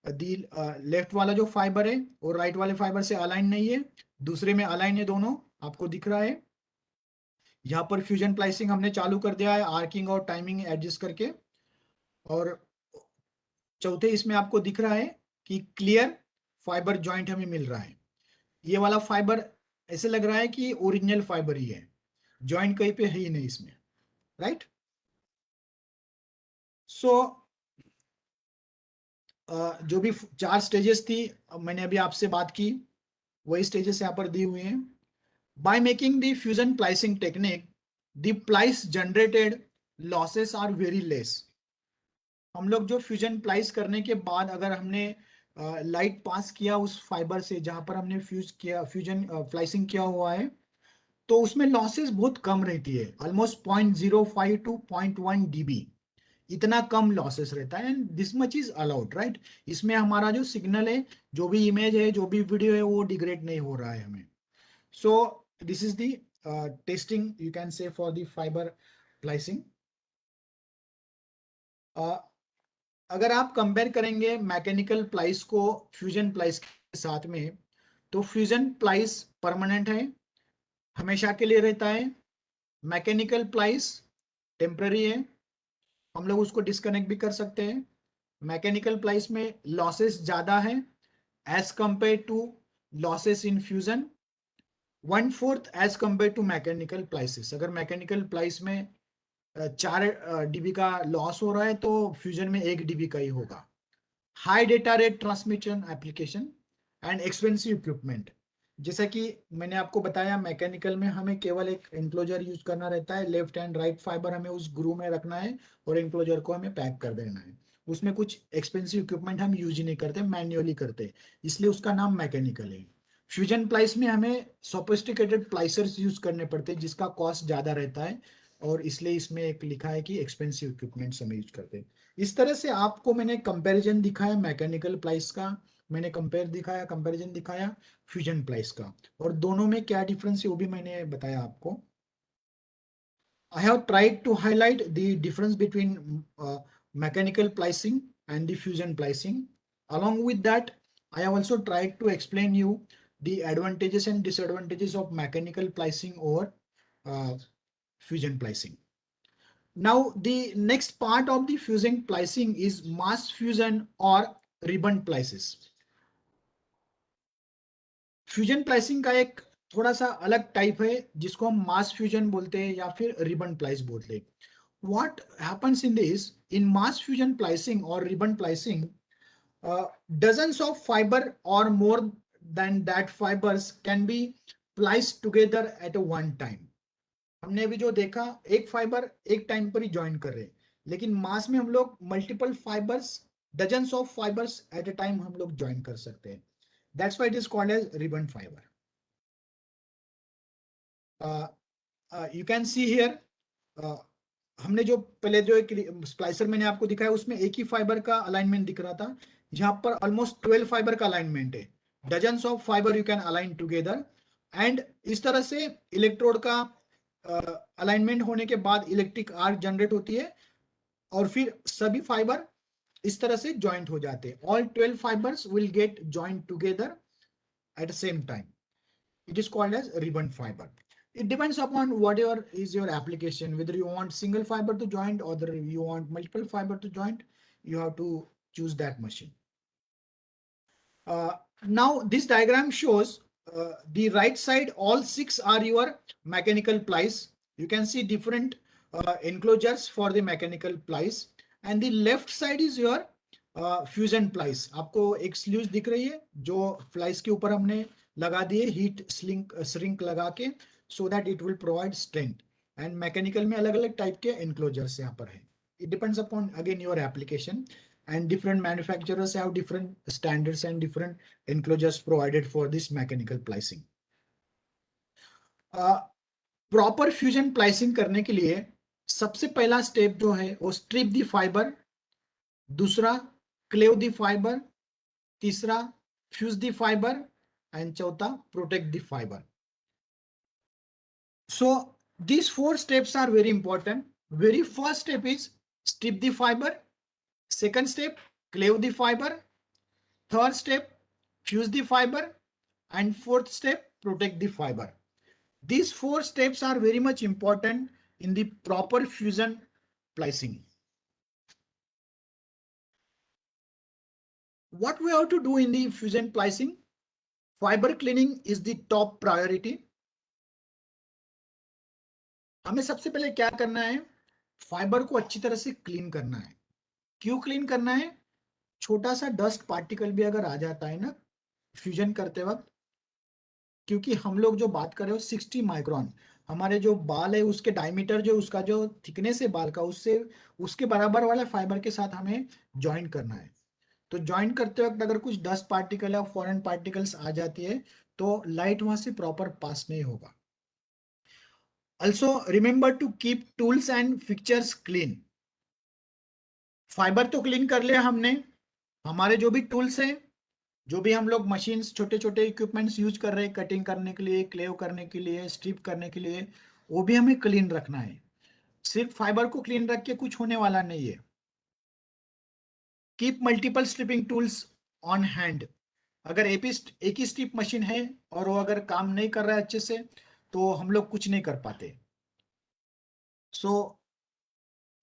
left वाला जो फाइबर है और राइट वाले फाइबर से अलाइन नहीं है, दूसरे में अलाइन है, दोनों आपको दिख रहा है। यहाँ पर फ्यूजन स्प्लाइसिंग हमने चालू कर दिया है आर्किंग और टाइमिंग एडजस्ट करके। और चौथे इसमें आपको दिख रहा है कि क्लियर फाइबर जॉइंट हमें मिल रहा है। ये वाला फाइबर ऐसे लग रहा है कि ओरिजिनल फाइबर ही है, जॉइंट कहीं पे है ही नहीं इसमें, राइट। सो जो भी 4 स्टेजेस थी मैंने अभी आपसे बात की, वही स्टेजेस यहाँ पर दी हुई हैं। By making the fusion splicing technique the splice generated losses are very less. हम लोग जो फ्यूजन स्प्लाइस करने के बाद अगर हमने लाइट पास किया उस फाइबर से जहां पर हमने फ्यूजन स्प्लाइसिंग किया हुआ है, तो उसमें लॉसेस बहुत कम रहती है, ऑलमोस्ट 0.05 टू 0.1 dB, इतना कम लॉसेस रहता है। And this much is allowed, right. इसमें हमारा जो सिग्नल है, जो भी इमेज है, जो भी वीडियो है, वो डिग्रेड नहीं हो रहा है हमें। So this is the testing you can say for the fibre splicing. अगर आप कंपेयर करेंगे मैकेनिकल स्प्लाइस को फ्यूजन स्प्लाइस के साथ में, तो फ्यूजन स्प्लाइस परमानेंट है, हमेशा के लिए रहता है। मैकेनिकल स्प्लाइस टेम्पररी है, हम लोग उसको डिस्कनेक्ट भी कर सकते हैं। मैकेनिकल स्प्लाइस में लॉसेस ज्यादा है as compare to losses in fusion, 1/4 as compare to mechanical splices. अगर मैकेनिकल स्प्लाइस में 4 dB का लॉस हो रहा है तो फ्यूजन में 1 dB का ही होगा। High data rate transmission application and expensive equipment, जैसा कि मैंने आपको बताया मैकेनिकल में हमें केवल एक एंक्लोजर यूज करना रहता है, लेफ्ट एंड राइट फाइबर हमें उस ग्रूव में रखना है और एंक्लोजर को हमें पैक कर देना है। उसमें कुछ एक्सपेंसिव इक्विपमेंट हम यूज ही नहीं करते, मैन्युअली करते, इसलिए उसका नाम मैकेनिकल है। फ्यूजन स्प्लाइस में हमें सोफिस्टिकेटेड स्प्लाइसर्स यूज करने पड़ते हैं जिसका कॉस्ट ज्यादा रहता है, और इसलिए इसमें एक लिखा है कि एक्सपेंसिव इक्विपमेंट्स हमें यूज करते हैं। इस तरह से आपको मैंने कंपैरिजन दिखाया मैकेनिकल स्प्लाइस का, मैंने कंपैरिजन दिखाया फ्यूजन स्प्लाइस का, और दोनों में क्या डिफरेंस है वो भी मैंने बताया आपको। I have tried to highlight the difference between mechanical splicing and the fusion splicing. Along with that, I have also tried to explain you the advantages and disadvantages of mechanical splicing over fusion splicing. Now, the next part of the fusion splicing is mass fusion or ribbon splices. Fusion splicing का एक थोड़ा सा अलग type है जिसको हम मास fusion बोलते हैं या फिर रिबन स्प्लाइस बोलते हैं। What happens in this, in mass fusion splicing और ribbon splicing, dozens of fiber or more than that fibers can be spliced together at a one time. हमने अभी जो देखा एक फाइबर एक टाइम पर ही ज्वाइन कर रहे हैं, लेकिन मास में हम लोग multiple fibres, dozens of fibres at a time हम लोग ज्वाइन कर सकते हैं। That's why it is called as ribbon fiber. You can see here, हमने जो पहले जो एक स्प्लाइसर मैंने आपको दिखाया उसमें एक ही फाइबर का अलाइनमेंट दिख रहा था, यहाँ पर ऑलमोस्ट 12 फाइबर का अलाइनमेंट है, dozens of fibre you can align together. And इस तरह से इलेक्ट्रोड का अलाइनमेंट होने के बाद इलेक्ट्रिक आर्क जनरेट होती है और फिर सभी फाइबर इस तरह से ज्वाइंट हो जाते हैं. All 12 fibers will get joined together at the same time. It is called as ribbon fiber. It depends upon whatever is your application, whether you want single fiber to joint or whether you want multiple fiber to joint. You have to choose that machine. Now this diagram shows the right side, all 6 are your mechanical plies. You can see different enclosures for the mechanical plies, and the left side is your fusion splice. आपको एक sleeves दिख रही है जो flies के ऊपर हमने लगा दिए हीट श्रिंक लगा के, so that it will provide strength. And mechanical में अलग अलग टाइप के एनक्लोजर्स यहाँ पर है. It depends upon again your application, and different manufacturers have different standards and different enclosures provided for this mechanical plicing. Proper fusion splicing करने के लिए सबसे पहला स्टेप जो है वो स्ट्रिप द फाइबर, दूसरा क्लेव द फाइबर, तीसरा फ्यूज द फाइबर एंड चौथा protect the fibre. So these 4 steps are very important. Very first step is strip the fiber. Second step, cleave the fiber. Third step, fuse the fiber. And fourth step, protect the fiber. These 4 steps are very much important in the proper fusion splicing. What we have to do in the fusion splicing? Fiber cleaning is the top priority. हमें सबसे पहले क्या करना है? Fibre को अच्छी तरह से क्लीन करना है. क्यों क्लीन करना है? छोटा सा डस्ट पार्टिकल भी अगर आ जाता है ना फ्यूजन करते वक्त, क्योंकि हम लोग जो बात कर रहे हो 60 माइक्रोन, हमारे जो बाल है उसके डायमीटर जो उसका जो थिकनेस है बाल का, उससे उसके बराबर वाले फाइबर के साथ हमें ज्वाइन करना है. तो ज्वाइन करते वक्त अगर कुछ डस्ट पार्टिकल या फॉरेन पार्टिकल्स आ जाती है तो लाइट वहां से प्रॉपर पास नहीं होगा. Also remember to keep tools and fixtures clean. Fibre तो क्लीन कर लिया हमने, हमारे जो भी टूल्स हैं, जो भी हम लोग मशीन्स छोटे छोटे इक्विपमेंट्स यूज कर रहे हैं कटिंग करने के लिए, क्लेव करने के लिए, स्ट्रिप करने के लिए, वो भी हमें क्लीन रखना है. सिर्फ फाइबर को क्लीन रख के कुछ होने वाला नहीं है. Keep multiple stripping tools on hand. अगर एक ही स्ट्रिप मशीन है और वो अगर काम नहीं कर रहा है अच्छे से तो हम लोग कुछ नहीं कर पाते. सो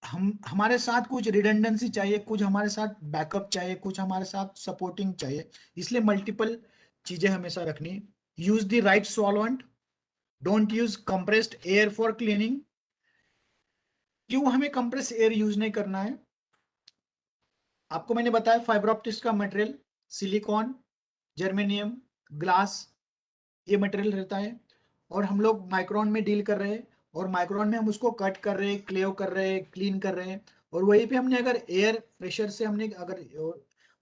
हमारे साथ कुछ रिडंडेंसी चाहिए, कुछ हमारे साथ बैकअप चाहिए, कुछ हमारे साथ सपोर्टिंग चाहिए. इसलिए मल्टीपल चीजें हमेशा रखनी. Use the right solvent. Don't use compressed air for cleaning. क्यों हमें कंप्रेस एयर यूज नहीं करना है? आपको मैंने बताया फाइबर ऑप्टिक्स का मटेरियल सिलिकॉन, जर्मेनियम, ग्लास, ये मटेरियल रहता है और हम लोग माइक्रोन में डील कर रहे हैं और माइक्रोन में हम उसको कट कर रहे हैं, क्लेव कर रहे हैं, क्लीन कर रहे हैं. और वहीं पे हमने अगर एयर प्रेशर से हमने अगर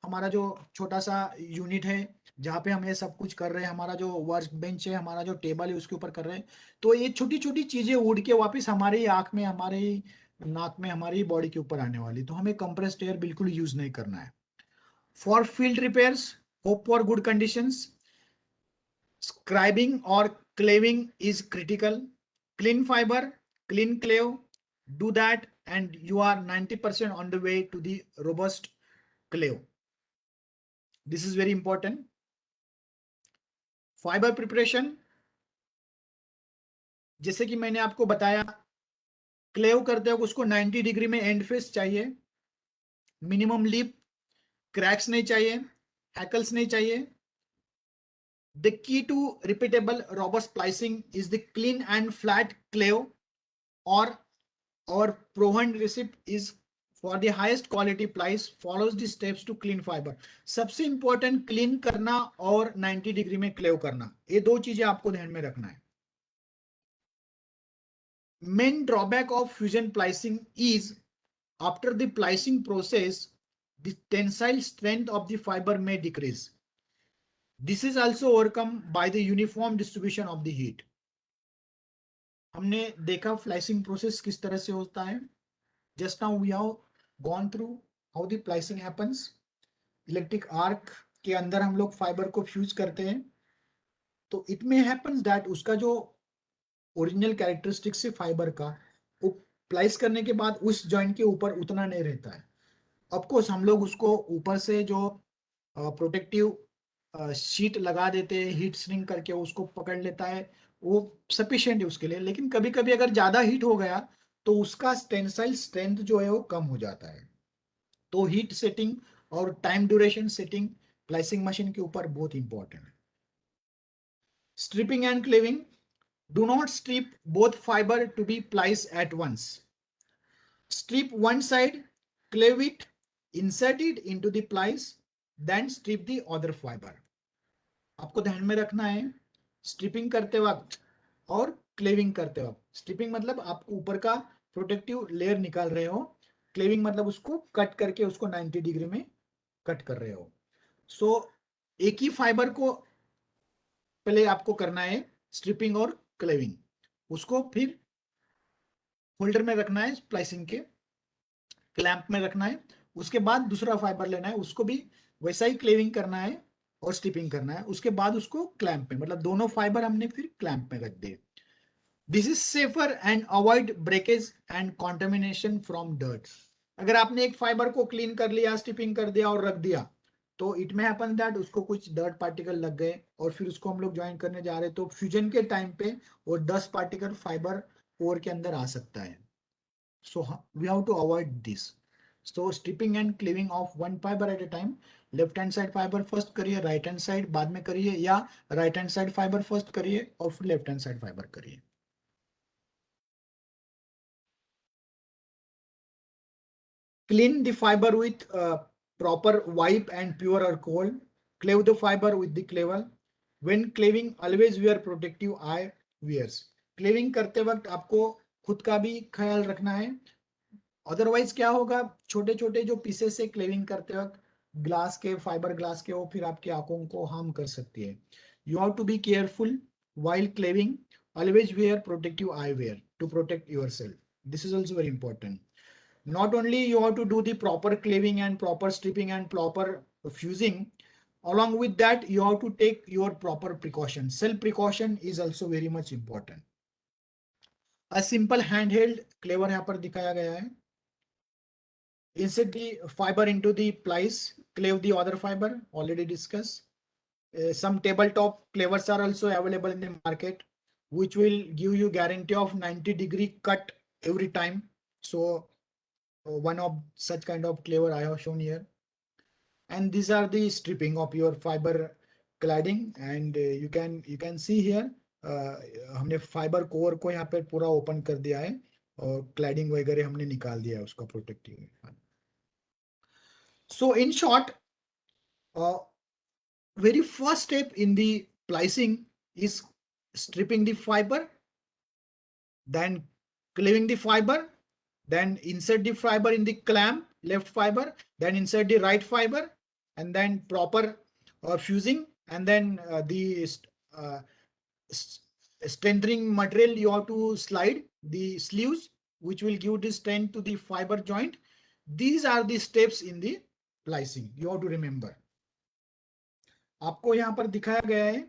हमारा जो छोटा सा यूनिट है जहाँ पे हम ये सब कुछ कर रहे हैं, हमारा जो वर्क बेंच है, हमारा जो टेबल है उसके ऊपर कर रहे हैं, तो ये छोटी छोटी चीजें उड़ के वापस हमारे ही आंख में, हमारे ही नाक में, हमारी बॉडी के ऊपर आने वाली. तो हमें कंप्रेस्ड एयर बिल्कुल यूज नहीं करना है. For field repairs, hope for good conditions, scribing or claving is critical. Clean fiber, clean clave, do that and you are 90% on the way to the robust clave. This is very important. Fiber preparation, जैसे कि मैंने आपको बताया, क्लेव करते हो उसको 90 degree में and face चाहिए, मिनिमम लिप, क्रैक्स नहीं चाहिए, हैकल्स नहीं चाहिए. The key to repeatable robust splicing is the clean and flat clave, or our proven recipe is for the highest quality plies follows the steps to clean fiber. सबसे important clean करना और 90 degree में क्लेव करना, ये दो चीजें आपको ध्यान में रखना है. Main drawback of fusion splicing is after the splicing process the tensile strength of the fiber may decrease. This is also overcome by the uniform distribution of the heat. हमने देखा फ्लाइसिंग प्रोसेस किस तरह से होता है. Just now we have gone through how the splicing happens. Electric arc के अंदर हम लोग फाइबर को फ्यूज करते हैं, तो इट मे हैपन्स दैट उसका जो ओरिजिनल कैरेक्टरिस्टिक्स है फाइबर का, वो स्प्लाइस करने के बाद उस जॉइंट के ऊपर उतना नहीं रहता है ऑफकोर्स हम लोग उसको ऊपर से जो प्रोटेक्टिव शीट लगा देते हैं, हीट श्रिंक करके उसको पकड़ लेता है, वो सफिशिएंट है उसके लिए। लेकिन कभी कभी अगर ज्यादा हीट हो गया तो उसका टेंसाइल स्ट्रेंथ जो है वो कम हो जाता है। तो हीट सेटिंग और time duration setting splicing machine के ऊपर बहुत इंपॉर्टेंट है। Stripping and cleaving, do not strip both fibre to be splice at once. Strip one side, cleave it, insert it into the plies, then strip the other fiber. आपको ध्यान में रखना है striping करते वक्त और क्लेविंग करते वक्त। स्ट्रिपिंग मतलब आप ऊपर का प्रोटेक्टिव लेयर निकाल रहे हो, क्लेविंग मतलब उसको कट करके उसको 90 डिग्री में कट कर रहे हो। सो एक ही फाइबर को पहले आपको करना है स्ट्रिपिंग और क्लेविंग, उसको फिर होल्डर में रखना है, स्प्लाइसिंग के क्लैंप में रखना है, उसके बाद दूसरा फाइबर लेना है, उसको भी वैसा ही क्लेविंग करना है और स्टिपिंग करना है, उसके बाद उसको क्लैंप में, मतलब दोनों फाइबर हमने फिर क्लैंप में रख दिए। This is safer and avoid breakage and contamination from dirt. अगर आपने एक फाइबर को क्लीन कर लिया, स्टिपिंग कर दिया और रख दिया, तो इट में हैपन दैट उसको कुछ डर्ट पार्टिकल लग गए और फिर उसको हम लोग ज्वाइन करने जा रहे हैं, तो फ्यूजन के टाइम पे वो 10 पार्टिकल फाइबर कोर के अंदर आ सकता है। So we have to avoid this. So stripping and cleaving of one fiber at a time. Left hand side fibre first करिए, राइट हैंड साइड बाद में करिए, या right hand side fibre first करिए और फिर लेफ्ट हैंड साइड फाइबर करिए। Clean the fiber with proper wipe and pure alcohol. Cleave the fiber with the cleaver. When cleaving, always wear protective eye wears. Cleaving करते वक्त आपको खुद का भी ख्याल रखना है, अदरवाइज क्या होगा, छोटे छोटे जो पीसेस से क्लेविंग करते वक्त ग्लास के, फाइबर ग्लास के, वो फिर आपकी आंखों को हार्म कर सकती है। You have to be careful while cleaving. Always wear protective eyewear to protect yourself. This is also very important. Not only you have to do the proper cleaving and proper stripping and proper fusing, along with that you have to take your proper precaution. Self precaution is also very much important. A simple handheld cleaver यहाँ पर दिखाया गया है। Insert the fiber into the plies, cleave the other fiber, already discussed. Some tabletop cleavers are also available in the market, which will give you guarantee of 90-degree cut every time. So one of such kind of cleaver I have shown here. And these are the stripping of your fiber cladding, and you can see here हमने fibre core को यहाँ पे पूरा open कर दिया है और cladding वगैरह हमने निकाल दिया है उसका protective. So in short, very first step in the plicing is stripping the fiber, then cleaving the fiber, then insert the fiber in the clamp, left fiber, then insert the right fiber, and then proper fusing, and then the strengthening material you have to slide the sleeves, which will give the strength to the fiber joint. These are the steps in the plicing. You have to remember. आपको यहाँ पर दिखाया गया है,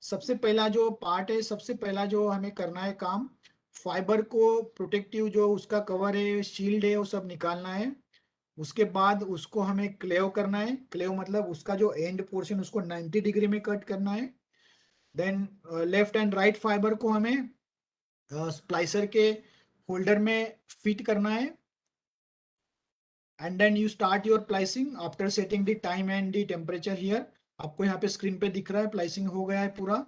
सबसे पहला जो part है, सबसे पहला जो हमें करना है काम, फाइबर को प्रोटेक्टिव जो उसका कवर है, शील्ड है, वो सब निकालना है। उसके बाद उसको हमें क्लेव करना है। क्लेव मतलब उसका जो एंड पोर्शन उसको 90 डिग्री में कट करना है। Then left and right fibre को हमें स्प्लाइसर के होल्डर में फिट करना है। And then you start your splicing after setting the time and the temperature here. आपको यहाँ पे स्क्रीन पे दिख रहा है प्लाइसिंग हो गया है पूरा।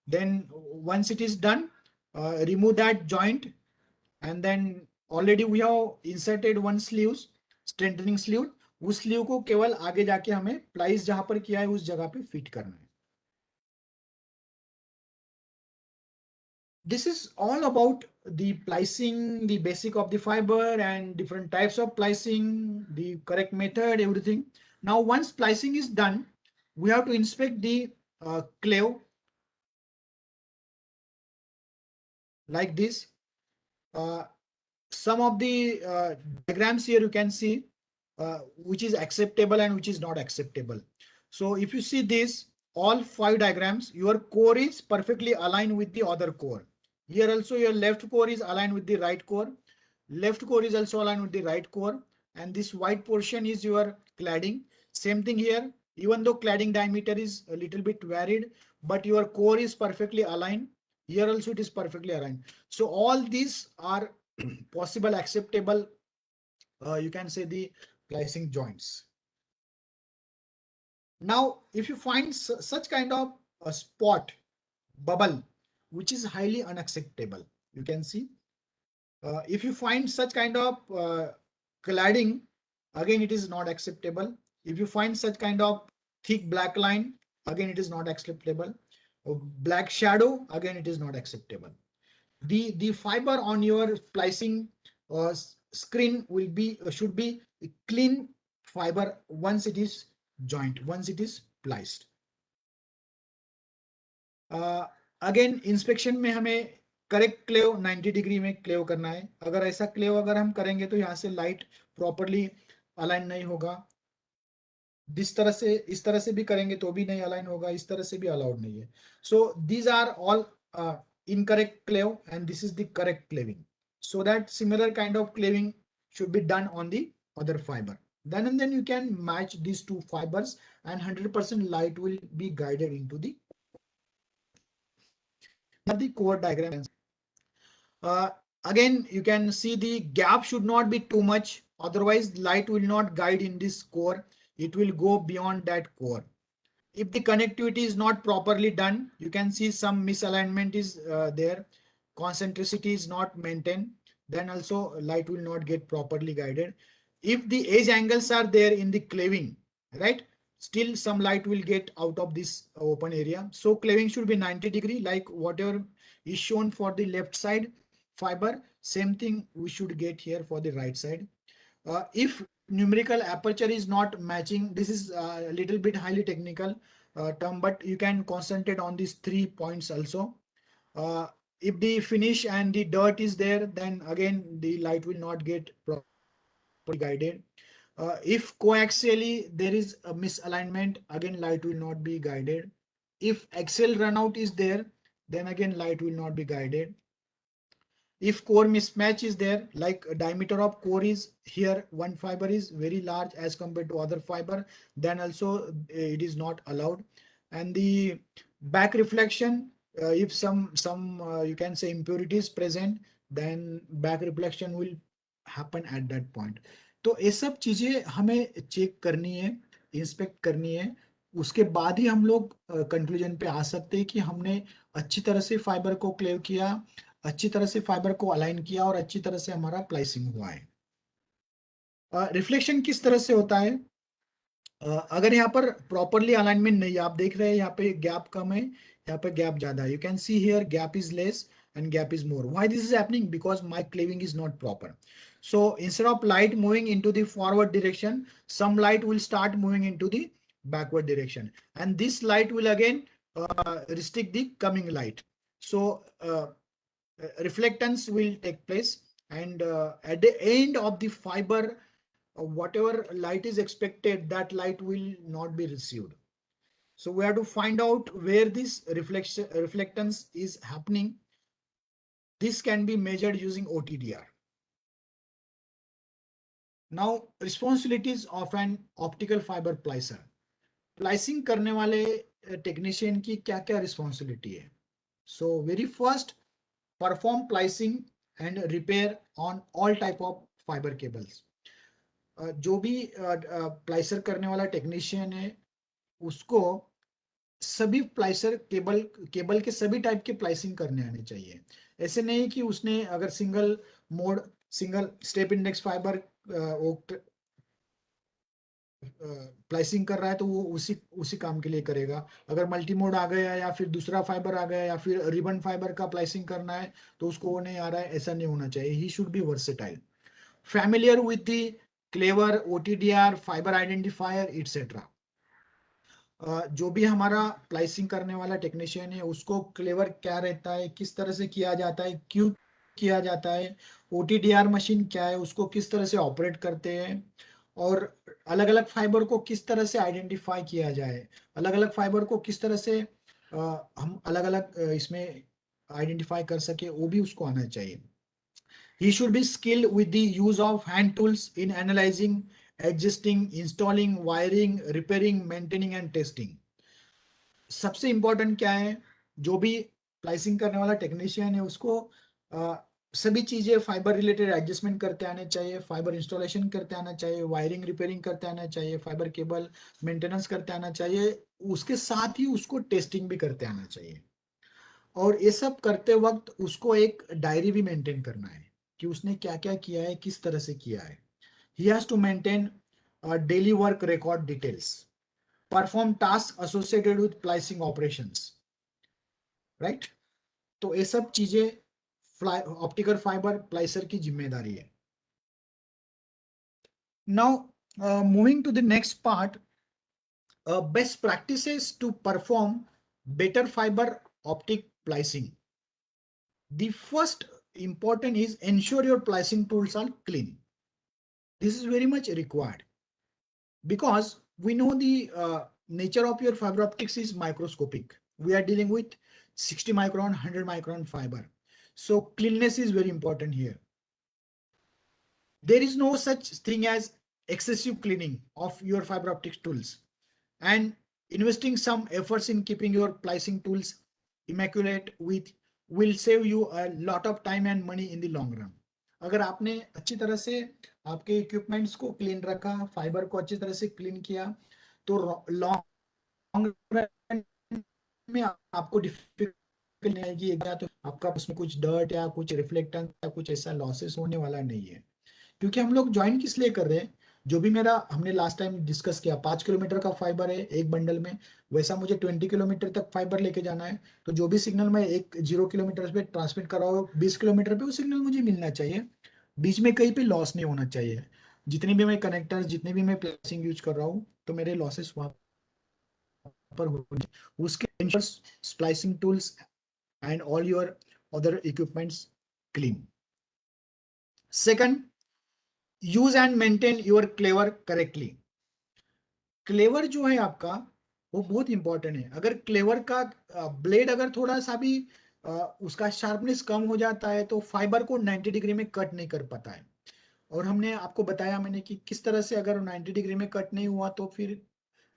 Then once it is done, remove that joint, and then already we have inserted one sleeves, strengthening sleeve. उस स्लीव को केवल आगे जाके हमें प्लाइस जहां पर किया है उस जगह पे फिट करना है। This is all about the plicing, the basic of the fiber and different types of plicing, the correct method, everything. Now once plicing is done, we have to inspect the cleave like this. Some of the diagrams here you can see which is acceptable and which is not acceptable. So if you see this, all 5 diagrams, your core is perfectly aligned with the other core. Here also your left core is aligned with the right core. Left core is also aligned with the right core. and this white portion is your cladding. Same thing here, even though cladding diameter is a little bit varied, but your core is perfectly aligned. Here also it is perfectly aligned. So all these are possible, acceptable, you can say the splicing joints. Now, if you find such kind of a spot, bubble, which is highly unacceptable, you can see. If you find such kind of cladding, again it is not acceptable. If you find such kind of thick black line, again it is not acceptable. Black shadow, again it is not acceptable. The fiber on your splicing screen will be should be a clean fiber once it is joint, once it is spliced. Again inspection में हमें correct क्लेव 90 degree में क्लेव करना है. अगर ऐसा क्लेव अगर हम करेंगे तो यहाँ से लाइट प्रॉपरली अलाइन नहीं होगा. इस तरह से भी करेंगे तो भी नहीं अलाइन होगा, इस तरह से भी अलाउड नहीं है. So these are all incorrect clave and this is the correct claving, so that similar kind of claving should be done on the other fiber. Then and then you can match these two fibers and 100% light will be guided into the core diagram. Again you can see the gap should not be too much, otherwise light will not guide in this core, it will go beyond that core. If the connectivity is not properly done, you can see some misalignment is there, concentricity is not maintained, then also light will not get properly guided. If the edge angles are there in the claving, right, still some light will get out of this open area. So claving should be 90 degree, like whatever is shown for the left side fiber, same thing we should get here for the right side. If numerical aperture is not matching, this is a little bit highly technical term, but you can concentrate on these 3 points also. If the finish and the dirt is there, then again the light will not get properly guided. If coaxially there is a misalignment, again light will not be guided. If axial runout is there, then again light will not be guided. If core mismatch is there, like diameter of core is here, one fiber is very large as compared to other fiber, then also it is not allowed. And the back reflection, if some you can say impurities present, then back reflection will happen at that point. तो ये सब चीजें हमें check करनी है, inspect करनी है, उसके बाद ही हम लोग कंक्लूजन पे आ सकते हैं कि हमने अच्छी तरह से फाइबर को क्लेव किया, अच्छी तरह से फाइबर को अलाइन किया और अच्छी तरह से हमारा प्लाइसिंग हुआ है. रिफ्लेक्शन किस तरह से होता है? अगर यहाँ पर प्रॉपरली अलाइनमेंट नहीं है, आप देख रहे हैं यहाँ पे गैप कम है, यहाँ पे गैप ज्यादा है. You can see here gap is less and gap is more. Why this is happening? Because my claving is not proper. So instead of light moving into the forward direction, some light will start moving into the backward direction, and this light will again restrict the coming light. So reflectance will take place, and at the end of the fiber, whatever light is expected, that light will not be received. So we have to find out where this reflectance is happening. This can be measured using OTDR. Now responsibilities of an optical fiber splicer. Splicing करने वाले technician की क्या क्या responsibility है? So very first, perform splicing and repair on all type of fiber cables. जो भी स्प्लाइसर करने वाला टेक्नीशियन है उसको सभी स्प्लाइसर केबल के सभी टाइप के स्प्लाइसिंग करने आने चाहिए. ऐसे नहीं कि उसने अगर single mode single step index fibre splicing कर रहा है तो वो उसी काम के लिए करेगा. अगर मल्टी मोड आ गया या फिर दूसरा फाइबर आ गया या फिर रिबन फाइबर का स्प्लाइसिंग करना है तो उसको वो नहीं आ रहा है, ऐसा नहीं होना चाहिए. He should be versatile, familiar with the clever, OTDR, fibre identifier etcetera. जो भी हमारा स्प्लाइसिंग करने वाला टेक्नीशियन है उसको क्लेवर क्या रहता है, किस तरह से किया जाता है, क्यों किया जाता है, OTDR मशीन क्या है, उसको किस तरह से ऑपरेट करते हैं, और अलग अलग फाइबर को किस तरह से आइडेंटिफाई किया जाए, अलग अलग फाइबर को किस तरह से हम अलग अलग इसमें आइडेंटिफाई कर सके, वो भी उसको आना चाहिए. He should be skilled with the use of hand tools in analyzing, adjusting, installing, wiring, repairing, maintaining and testing. सबसे इंपॉर्टेंट क्या है, जो भी स्प्लाइसिंग करने वाला टेक्नीशियन है उसको सभी चीजें फाइबर रिलेटेड एडजस्टमेंट करते आने चाहिए, फाइबर इंस्टॉलेशन करते आना चाहिए, वायरिंग रिपेयरिंग करते आना चाहिए, फाइबर केबल मेंटेनेंस करते आना चाहिए, उसके साथ ही उसको टेस्टिंग भी करते आना चाहिए। और ये सब करते वक्त उसको एक डायरी भी मेंटेन करना है कि उसने क्या क्या किया है, किस तरह से किया है। He has to maintain daily work record details, perform task associated with splicing operations, right. तो ये सब चीजें ऑप्टिकल फाइबर स्प्लाइसर की जिम्मेदारी है। Now moving to the next part, best practices to perform better fibre optic splicing. The first important is ensure your splicing tools are clean. This is very much required because we know the nature of your fiber optics is microscopic. We are dealing with 60 micron, 100 micron fiber. So cleanness is very important here. There is no such thing as excessive cleaning of your fiber optics tools, and investing some efforts in keeping your splicing tools immaculate with will save you a lot of time and money in the long run. अगर आपने अच्छी तरह से आपके equipments को clean रखा, fibre को अच्छी तरह से क्लीन किया, तो लॉन्ग रन में आपको डिफिकल्टी नहीं आएगी, या तो आपका उसमें कुछ डर्ट या कुछ रिफ्लेक्टेंस या कुछ ऐसा लॉसेस होने वाला नहीं है। क्योंकि हम लोग ज्वाइन किस लिए कर रहे हैं, जो भी मेरा हमने लास्ट टाइम डिस्कस किया 5 किलोमीटर का फाइबर है एक बंडल में, वैसा मुझे 20 किलोमीटर तक फाइबर लेके जाना है। तो जो भी सिग्नल मैं 0 किलोमीटर पे ट्रांसमिट कर रहा हूँ 20 किलोमीटर पे वो सिग्नल मुझे मिलना चाहिए, बीच में कहीं पे लॉस नहीं होना चाहिए। जितने भी मैं कनेक्टर, जितने भी मैं प्लेसिंग यूज कर रहा हूँ, तो मेरे लॉसेस वहां पर होंगे। उसके splicing tools and all your other equipments clean. Second, use and maintain your clever correctly. Clever जो है आपका वो बहुत इंपॉर्टेंट है। अगर क्लेवर का ब्लेड अगर थोड़ा सा भी उसका शार्पनेस कम हो जाता है तो फाइबर को 90 डिग्री में कट नहीं कर पाता है। और हमने आपको बताया मैंने कि किस तरह से अगर 90 डिग्री में कट नहीं हुआ तो फिर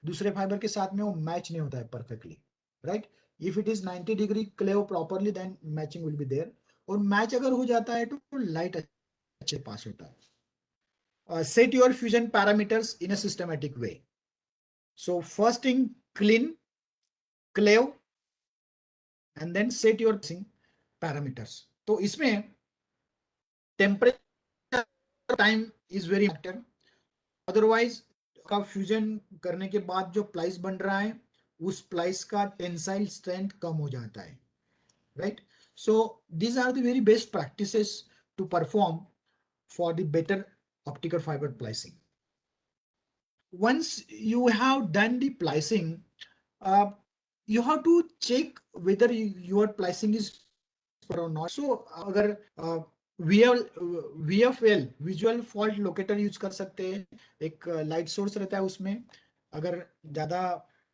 दूसरे फाइबर के साथ में वो मैच नहीं होता है perfectly, right. If it is 90 degree cleave properly then matching will be there, और मैच अगर हो जाता है तो लाइट अच्छे पास होता है। Set your fusion parameters in a systematic way. So first thing, clean, clave, and then set your parameters. तो इसमें temperature time is very important. Otherwise का फ्यूजन करने के बाद जो प्लाइस बन रहा है उस प्लाइस का टेंसाइल स्ट्रेंथ कम हो जाता है, right? So these are the very best practices to perform for the better optical fiber splicing. Once you have done the splicing, you have to check whether your splicing is or not. So अगर VFL visual fault locator use कर सकते हैं। एक light source रहता है उसमें, अगर ज्यादा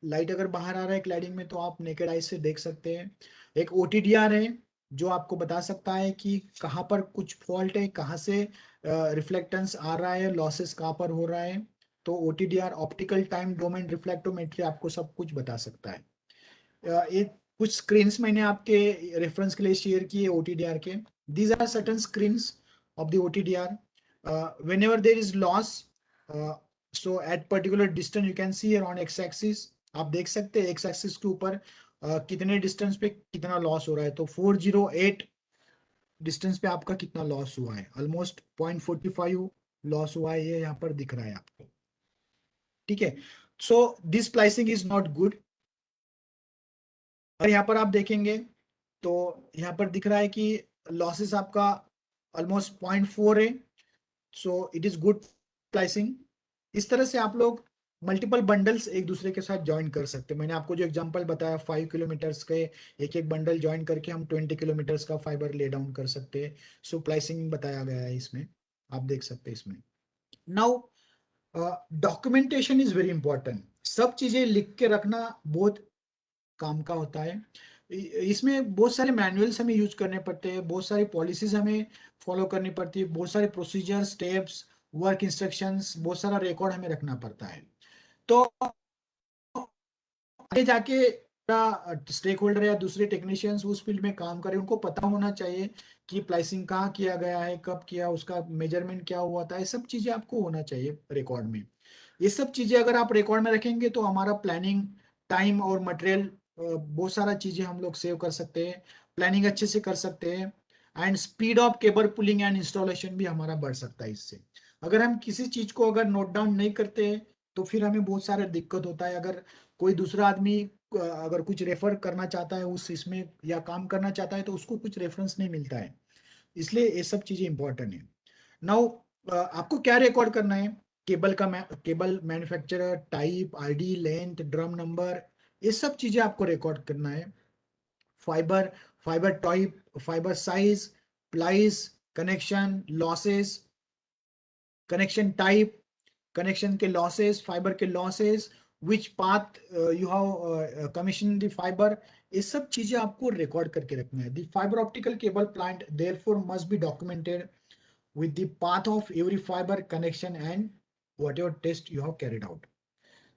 लाइट अगर बाहर आ रहा है क्लैडिंग में तो आप नेकेड आई से देख सकते हैं। एक OTDR है जो आपको बता सकता है कि कहाँ पर कुछ फॉल्ट है, कहाँ से रिफ्लेक्टेंस आ रहा है, लॉसेस कहाँ पर हो रहा है। तो OTDR ऑप्टिकल टाइम डोमेन रिफ्लेक्टोमेट्री आपको सब कुछ बता सकता है। एक कुछ स्क्रीन्स मैंने आपके रेफरेंस के लिए शेयर किए OTDR के। These are certain screens of the OTDR. Whenever there is loss, so at particular distance you can see here on x-axis, आप देख सकते हैं x-axis के ऊपर कितने डिस्टेंस पे कितना लॉस हो रहा है। तो 408 डिस्टेंस पे आपका कितना लॉस हुआ है, ऑलमोस्ट 0.45 लॉस हुआ है, ये यहाँ पर दिख रहा है आपको, ठीक है। So this splicing is not good. और यहाँ पर आप देखेंगे तो यहाँ पर दिख रहा है कि लॉसेस आपका ऑलमोस्ट 0.4 है। So it is good splicing. इस तरह से आप लोग मल्टीपल बंडल्स एक दूसरे के साथ ज्वाइन कर सकते हैं। मैंने आपको जो एग्जांपल बताया 5 किलोमीटर्स के एक एक बंडल ज्वाइन करके हम 20 किलोमीटर्स का फाइबर ले डाउन कर सकते हैं। सो स्प्लाइसिंग बताया गया है इसमें, आप देख सकते हैं इसमें। Now documentation is very important. सब चीजें लिख के रखना बहुत काम का होता है। इसमें बहुत सारे मैनुअल्स हमें यूज करने पड़ते हैं, बहुत सारी पॉलिसीज हमें फॉलो करनी पड़ती है, बहुत सारे प्रोसीजर, स्टेप्स, वर्क इंस्ट्रक्शंस, बहुत सारा रिकॉर्ड हमें रखना पड़ता है। तो आगे जाके स्टेक होल्डर या दूसरे टेक्नीशियंस उस फील्ड में काम करें, उनको पता होना चाहिए कि प्लाइसिंग कहाँ किया गया है, कब किया, उसका मेजरमेंट क्या हुआ था, ये सब चीजें आपको होना चाहिए रिकॉर्ड में। ये सब चीजें अगर आप रिकॉर्ड में रखेंगे तो हमारा प्लानिंग, टाइम और मटेरियल, बहुत सारा चीजें हम लोग सेव कर सकते हैं, प्लानिंग अच्छे से कर सकते हैं, and speed of cable pulling and installation भी हमारा बढ़ सकता है इससे। अगर हम किसी चीज को अगर नोट डाउन नहीं करते तो फिर हमें बहुत सारा दिक्कत होता है। अगर कोई दूसरा आदमी अगर कुछ रेफर करना चाहता है उस इसमें या काम करना चाहता है तो उसको कुछ रेफरेंस नहीं मिलता है, इसलिए ये सब चीजें इंपॉर्टेंट है। नाउ आपको क्या रिकॉर्ड करना है? Cable manufacturer, type, ID, length, drum number, ये सब चीजें आपको रिकॉर्ड करना है। Fibre fibre type, fibre size, splice, connection, losses, connection type, connection के लॉसेस, फाइबर के losses, which path you have commission the fibre, ये सब चीजें आपको रिकॉर्ड करके रखना है। The fibre optical cable plant therefore must be documented with the path of every fiber connection and whatever test you have carried out।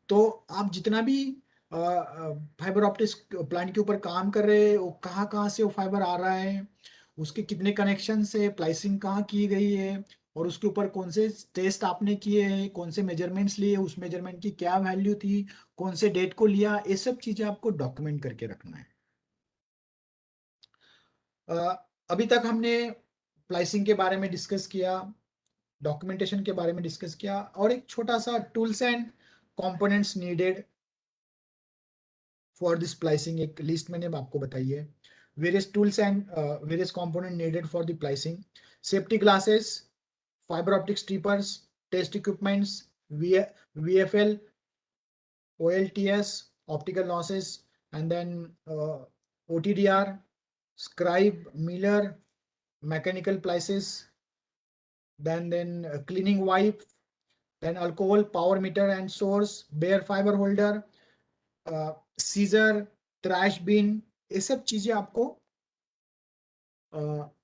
तो आप जितना भी फाइबर ऑप्टिक्स प्लांट के ऊपर काम कर रहे हैं, वो कहाँ कहाँ से वो फाइबर आ रहा है, उसके कितने कनेक्शन से प्लाइसिंग कहाँ की गई है, और उसके ऊपर कौन से टेस्ट आपने किए हैं, कौन से मेजरमेंट्स लिए, उस मेजरमेंट की क्या वैल्यू थी, कौन से डेट को लिया, ये सब चीजें आपको डॉक्यूमेंट करके रखना है। अभी तक हमने प्लाइसिंग के बारे में डिस्कस किया, डॉक्यूमेंटेशन के बारे में डिस्कस किया, और एक छोटा सा tools and components needed for this splicing एक लिस्ट मैंने आपको बताई है। Various tools and various component needed for the splicing: safety glasses, fibre optic strippers, test equipments, VFL, OLTS, optical losses, and then OTDR, scribe, Miller, mechanical plices, then cleaning wipe, then alcohol, power meter and source, bare fiber holder, scissor, trash bin, ये सब चीजें आपको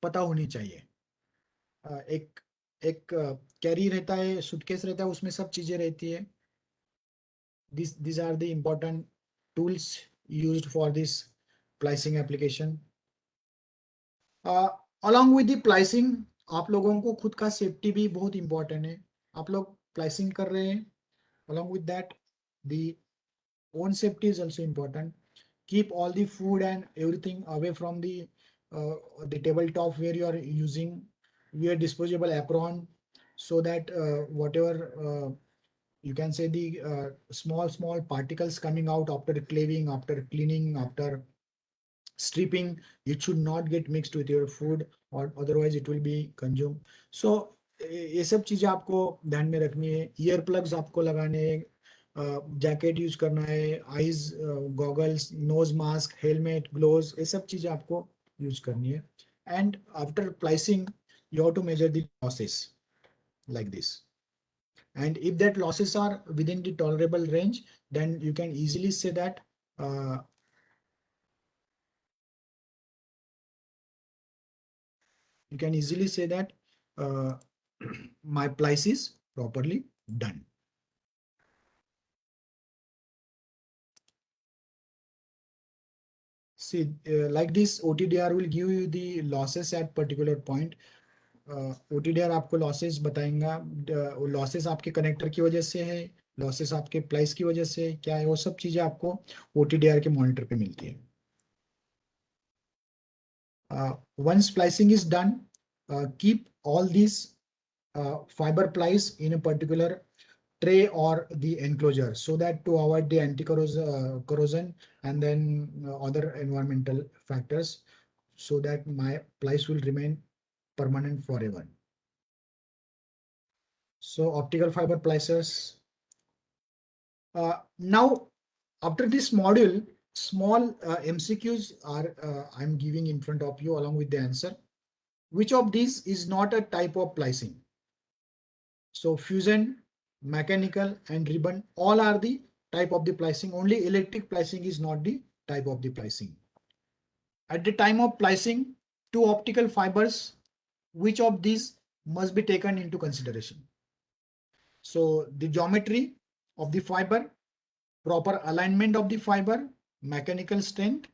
पता होनी चाहिए। एक एक carry रहता है, सूटकेस रहता है, उसमें सब चीजें रहती है। these are the important tools used for this pricing application। along with the pricing, आप लोगों को खुद का सेफ्टी भी बहुत इंपॉर्टेंट है। आप लोग प्राइसिंग कर रहे हैं, along with that the own safety is also important। Keep all the food and everything away from the tabletop where you are using. Wear disposable apron so that whatever you can say the small particles coming out after cleaving, after cleaning, after stripping, it should not get mixed with your food or otherwise it will be consumed। So ये सब चीजें आपको ध्यान में रखनी है। Ear plugs आपको लगाने हैं, जैकेट यूज करना है, eyes goggles, nose mask, helmet, gloves, ये सब चीजें आपको यूज करनी है। And after splicing you have to measure the losses like this, and if that losses are within the tolerable range, then you can easily say that my plice is properly done। See, like this OTDR will give you the losses at particular point। OTDR आपको losses बताएगा, losses आपके connector की वजह से है, losses आपके प्लाइस की वजह से क्या है, वो सब चीजें आपको OTDR के मॉनिटर पे मिलती है। once splicing is done, keep all these fiber plies in a particular tray or the enclosure so that to avoid the corrosion and then other environmental factors, so that my plies will remain permanent forever। So optical fiber pliers। Now after this module, small MCQs are I'm giving in front of you along with the answer. Which of these is not a type of plicing? So fusion, mechanical and ribbon, all are the type of the plicing. Only electric plicing is not the type of the plicing। At the time of splicing two optical fibers, which of these must be taken into consideration? So the geometry of the fiber, proper alignment of the fiber, mechanical strength,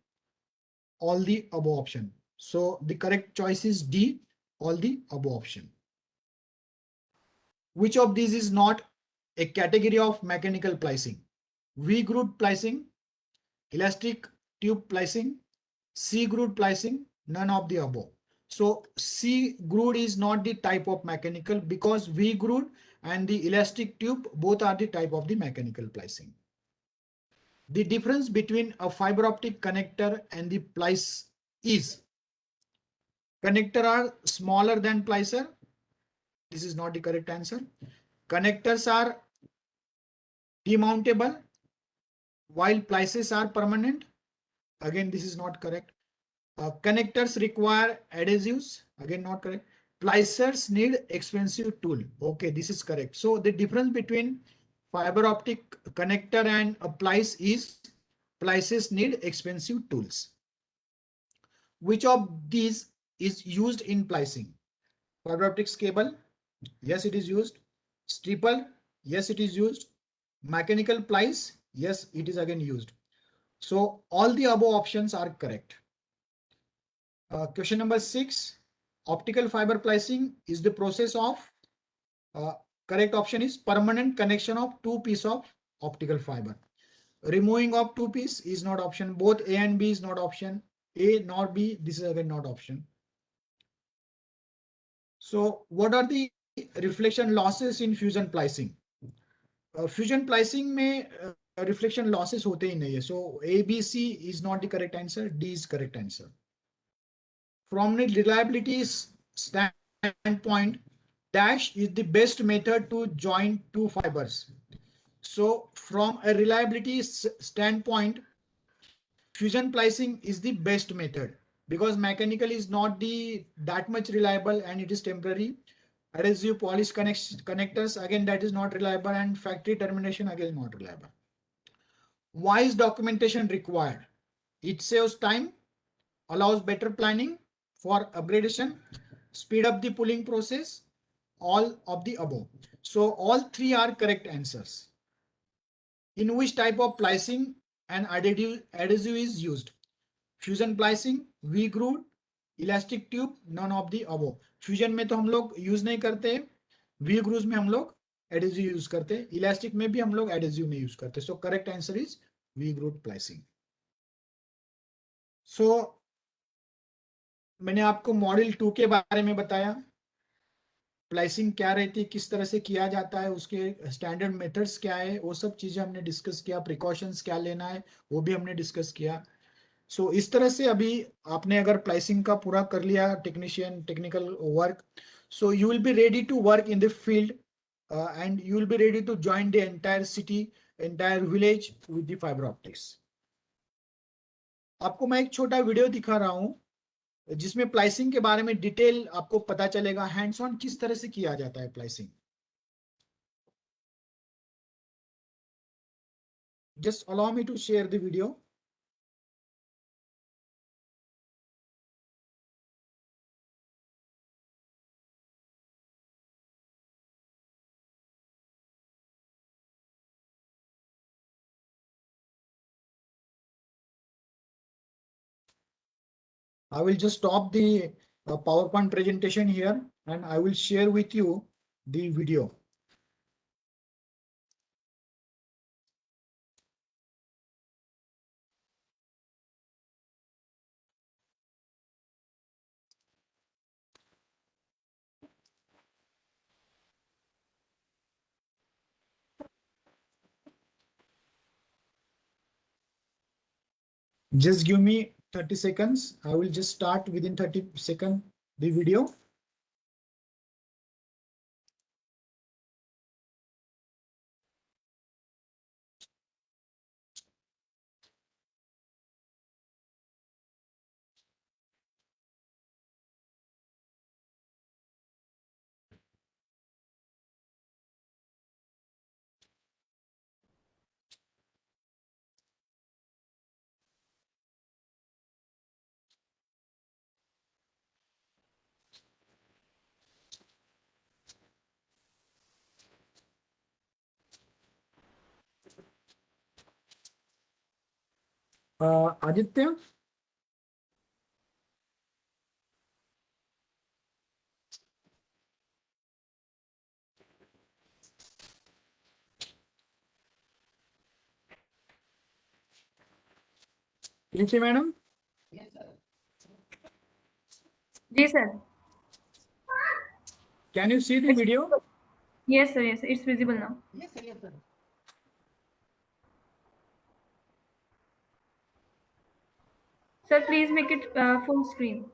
all the above option. So the correct choice is D, all the above option. Which of these is not a category of mechanical splicing? V-groove splicing, elastic tube splicing, C-groove splicing, none of the above. So C-groove is not the type of mechanical, because V-groove and the elastic tube both are the type of the mechanical splicing. The difference between a fiber optic connector and the splice is connector are smaller than splicer. This is not the correct answer. Connectors are demountable while splices are permanent. Again, this is not correct. Connectors require adhesives. Again, not correct. Splicers need expensive tool. Okay, this is correct. So the difference between fiber optic connector and a splice is splices need expensive tools. Which of these is used in splicing? Fiber optics cable, yes, it is used. Staple, yes, it is used. Mechanical splice, yes, it is again used. So all the above options are correct. Question number 6. Optical fiber splicing is the process of, correct option is permanent connection of two pieces of optical fiber. Removing of two piece is not option. Both A and B is not option. A nor B, this is again not option. So what are the reflection losses in fusion splicing? Fusion splicing में reflection losses होते ही नहीं है. So A, B, C is not the correct answer. D is correct answer. From the reliability standpoint, dash is the best method to join two fibers. So from a reliability standpoint, fusion splicing is the best method, because mechanical is not that much reliable and it is temporary. Adhesive polish connectors, again, that is not reliable, and factory termination, again, not reliable. Why is documentation required? It saves time, allows better planning for upgradation, speed up the pulling process, all of the above. So all three are correct answers. In which type of splicing and adhesive is used? Fusion splicing, V-groove, elastic tube, none of the above. Fusion में तो हम लोग use नहीं करते, we groove में हम लोग adhesive use करते, इलास्टिक में भी हम लोग एडेजिव नहीं यूज करते. So correct answer is V groove splicing. So मैंने आपको मॉड्यूल 2 के बारे में बताया, स्प्लाइसिंग क्या रहती है, किस तरह से किया जाता है, उसके स्टैंडर्ड मेथड्स क्या है, वो सब चीजें हमने डिस्कस किया. प्रिकॉशंस क्या लेना है वो भी हमने डिस्कस किया. सो इस तरह से अभी आपने अगर स्प्लाइसिंग का पूरा कर लिया, technical work, so you will be ready to work in the field and you will be ready to join the entire city, entire village with the fibre optics. आपको मैं एक छोटा वीडियो दिखा रहा हूं जिसमें स्प्लाइसिंग के बारे में डिटेल आपको पता चलेगा, हैंड्स ऑन किस तरह से किया जाता है splicing. Just allow me to share the video. I will just stop the PowerPoint presentation here and I will share with you the video. Just give me 30 seconds. I will just start within 30 seconds the video. Aditya, नीचे madam, जी sir. Can you see the video? Yes sir, yes, it's visible now. Sir, please make it full screen.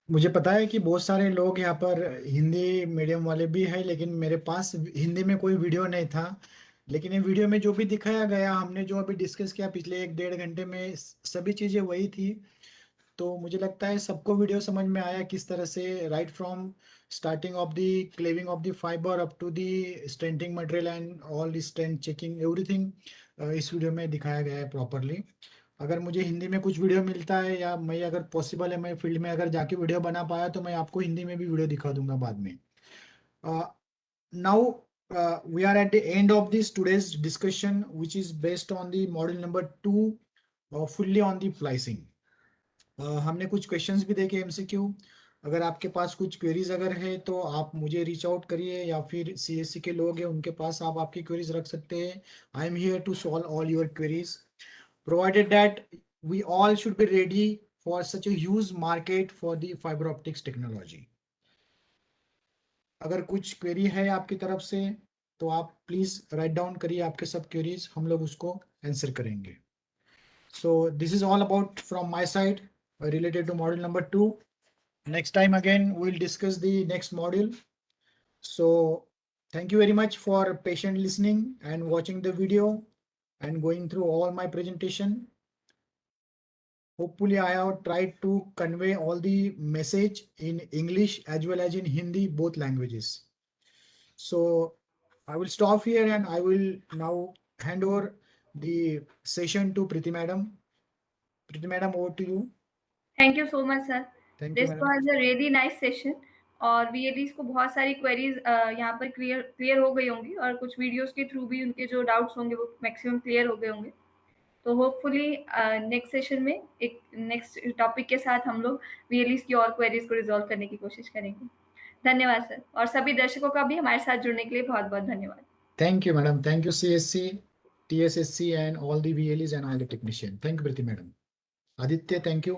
मुझे पता है कि बहुत सारे लोग यहाँ पर हिंदी मीडियम वाले भी हैं, लेकिन मेरे पास हिंदी में कोई वीडियो नहीं था। लेकिन ये वीडियो में जो भी दिखाया गया, हमने जो अभी डिस्कस किया पिछले 1-1.5 घंटे में, सभी चीज़ें वही थी। तो मुझे लगता है सबको वीडियो समझ में आया किस तरह से right from starting of the cleaving of the fibre up to the stenting material and all the stent checking everything इस वीडियो में दिखाया गया है प्रॉपरली। अगर मुझे हिंदी में कुछ वीडियो मिलता है या मैं अगर पॉसिबल है मैं फील्ड में अगर जाके वीडियो बना पाया तो मैं आपको हिंदी में भी वीडियो दिखा दूंगा बाद में। Now we are at the end of this today's discussion, which is based on the module number 2, fully on the pricing. हमने कुछ क्वेश्चंस भी देखे एमसीक्यू। अगर आपके पास कुछ क्वेरीज अगर है तो आप मुझे रीच आउट करिए, या फिर सीएससी के लोग हैं उनके पास आप आपकी क्वेरीज रख सकते हैं। I am here to solve all your queries, provided that we all should be ready for such a huge market for the fiber optics technology. अगर कुछ क्वेरी है आपकी तरफ से तो आप प्लीज राइट डाउन करिए आपके सब क्वेरीज, हम लोग उसको आंसर करेंगे। So this is all about from my side related to module number 2. Next time again we'll discuss the next module. So thank you very much for patient listening and watching the video and going through all my presentation. Hopefully I have tried to convey all the message in English as well as in Hindi, both languages. So I will stop here and I will now hand over the session to Priti madam. Priti madam, over to you. Thank you so much sir. Thank you this madam. Was a really nice session. और वीएलईज को बहुत सारी queries यहाँ पर clear हो गई होंगी, और कुछ वीडियोस के थ्रू भी उनके जो डाउट्स होंगे वो मैक्सिमम क्लियर हो गए होंगे। तो होपफुली नेक्स्ट सेशन में एक नेक्स्ट टॉपिक के साथ हम लोग वीएलईज की और क्वेरीज को रिजॉल्व करने की कोशिश करेंगे। धन्यवाद सर, और सभी दर्शकों का भी हमारे साथ जुड़ने के लिए बहुत बहुत धन्यवाद। Thank you madam. Thank you CSC, TSSC and all the VLEs and all the technician. Thank you Priti madam. Aditya, thank you.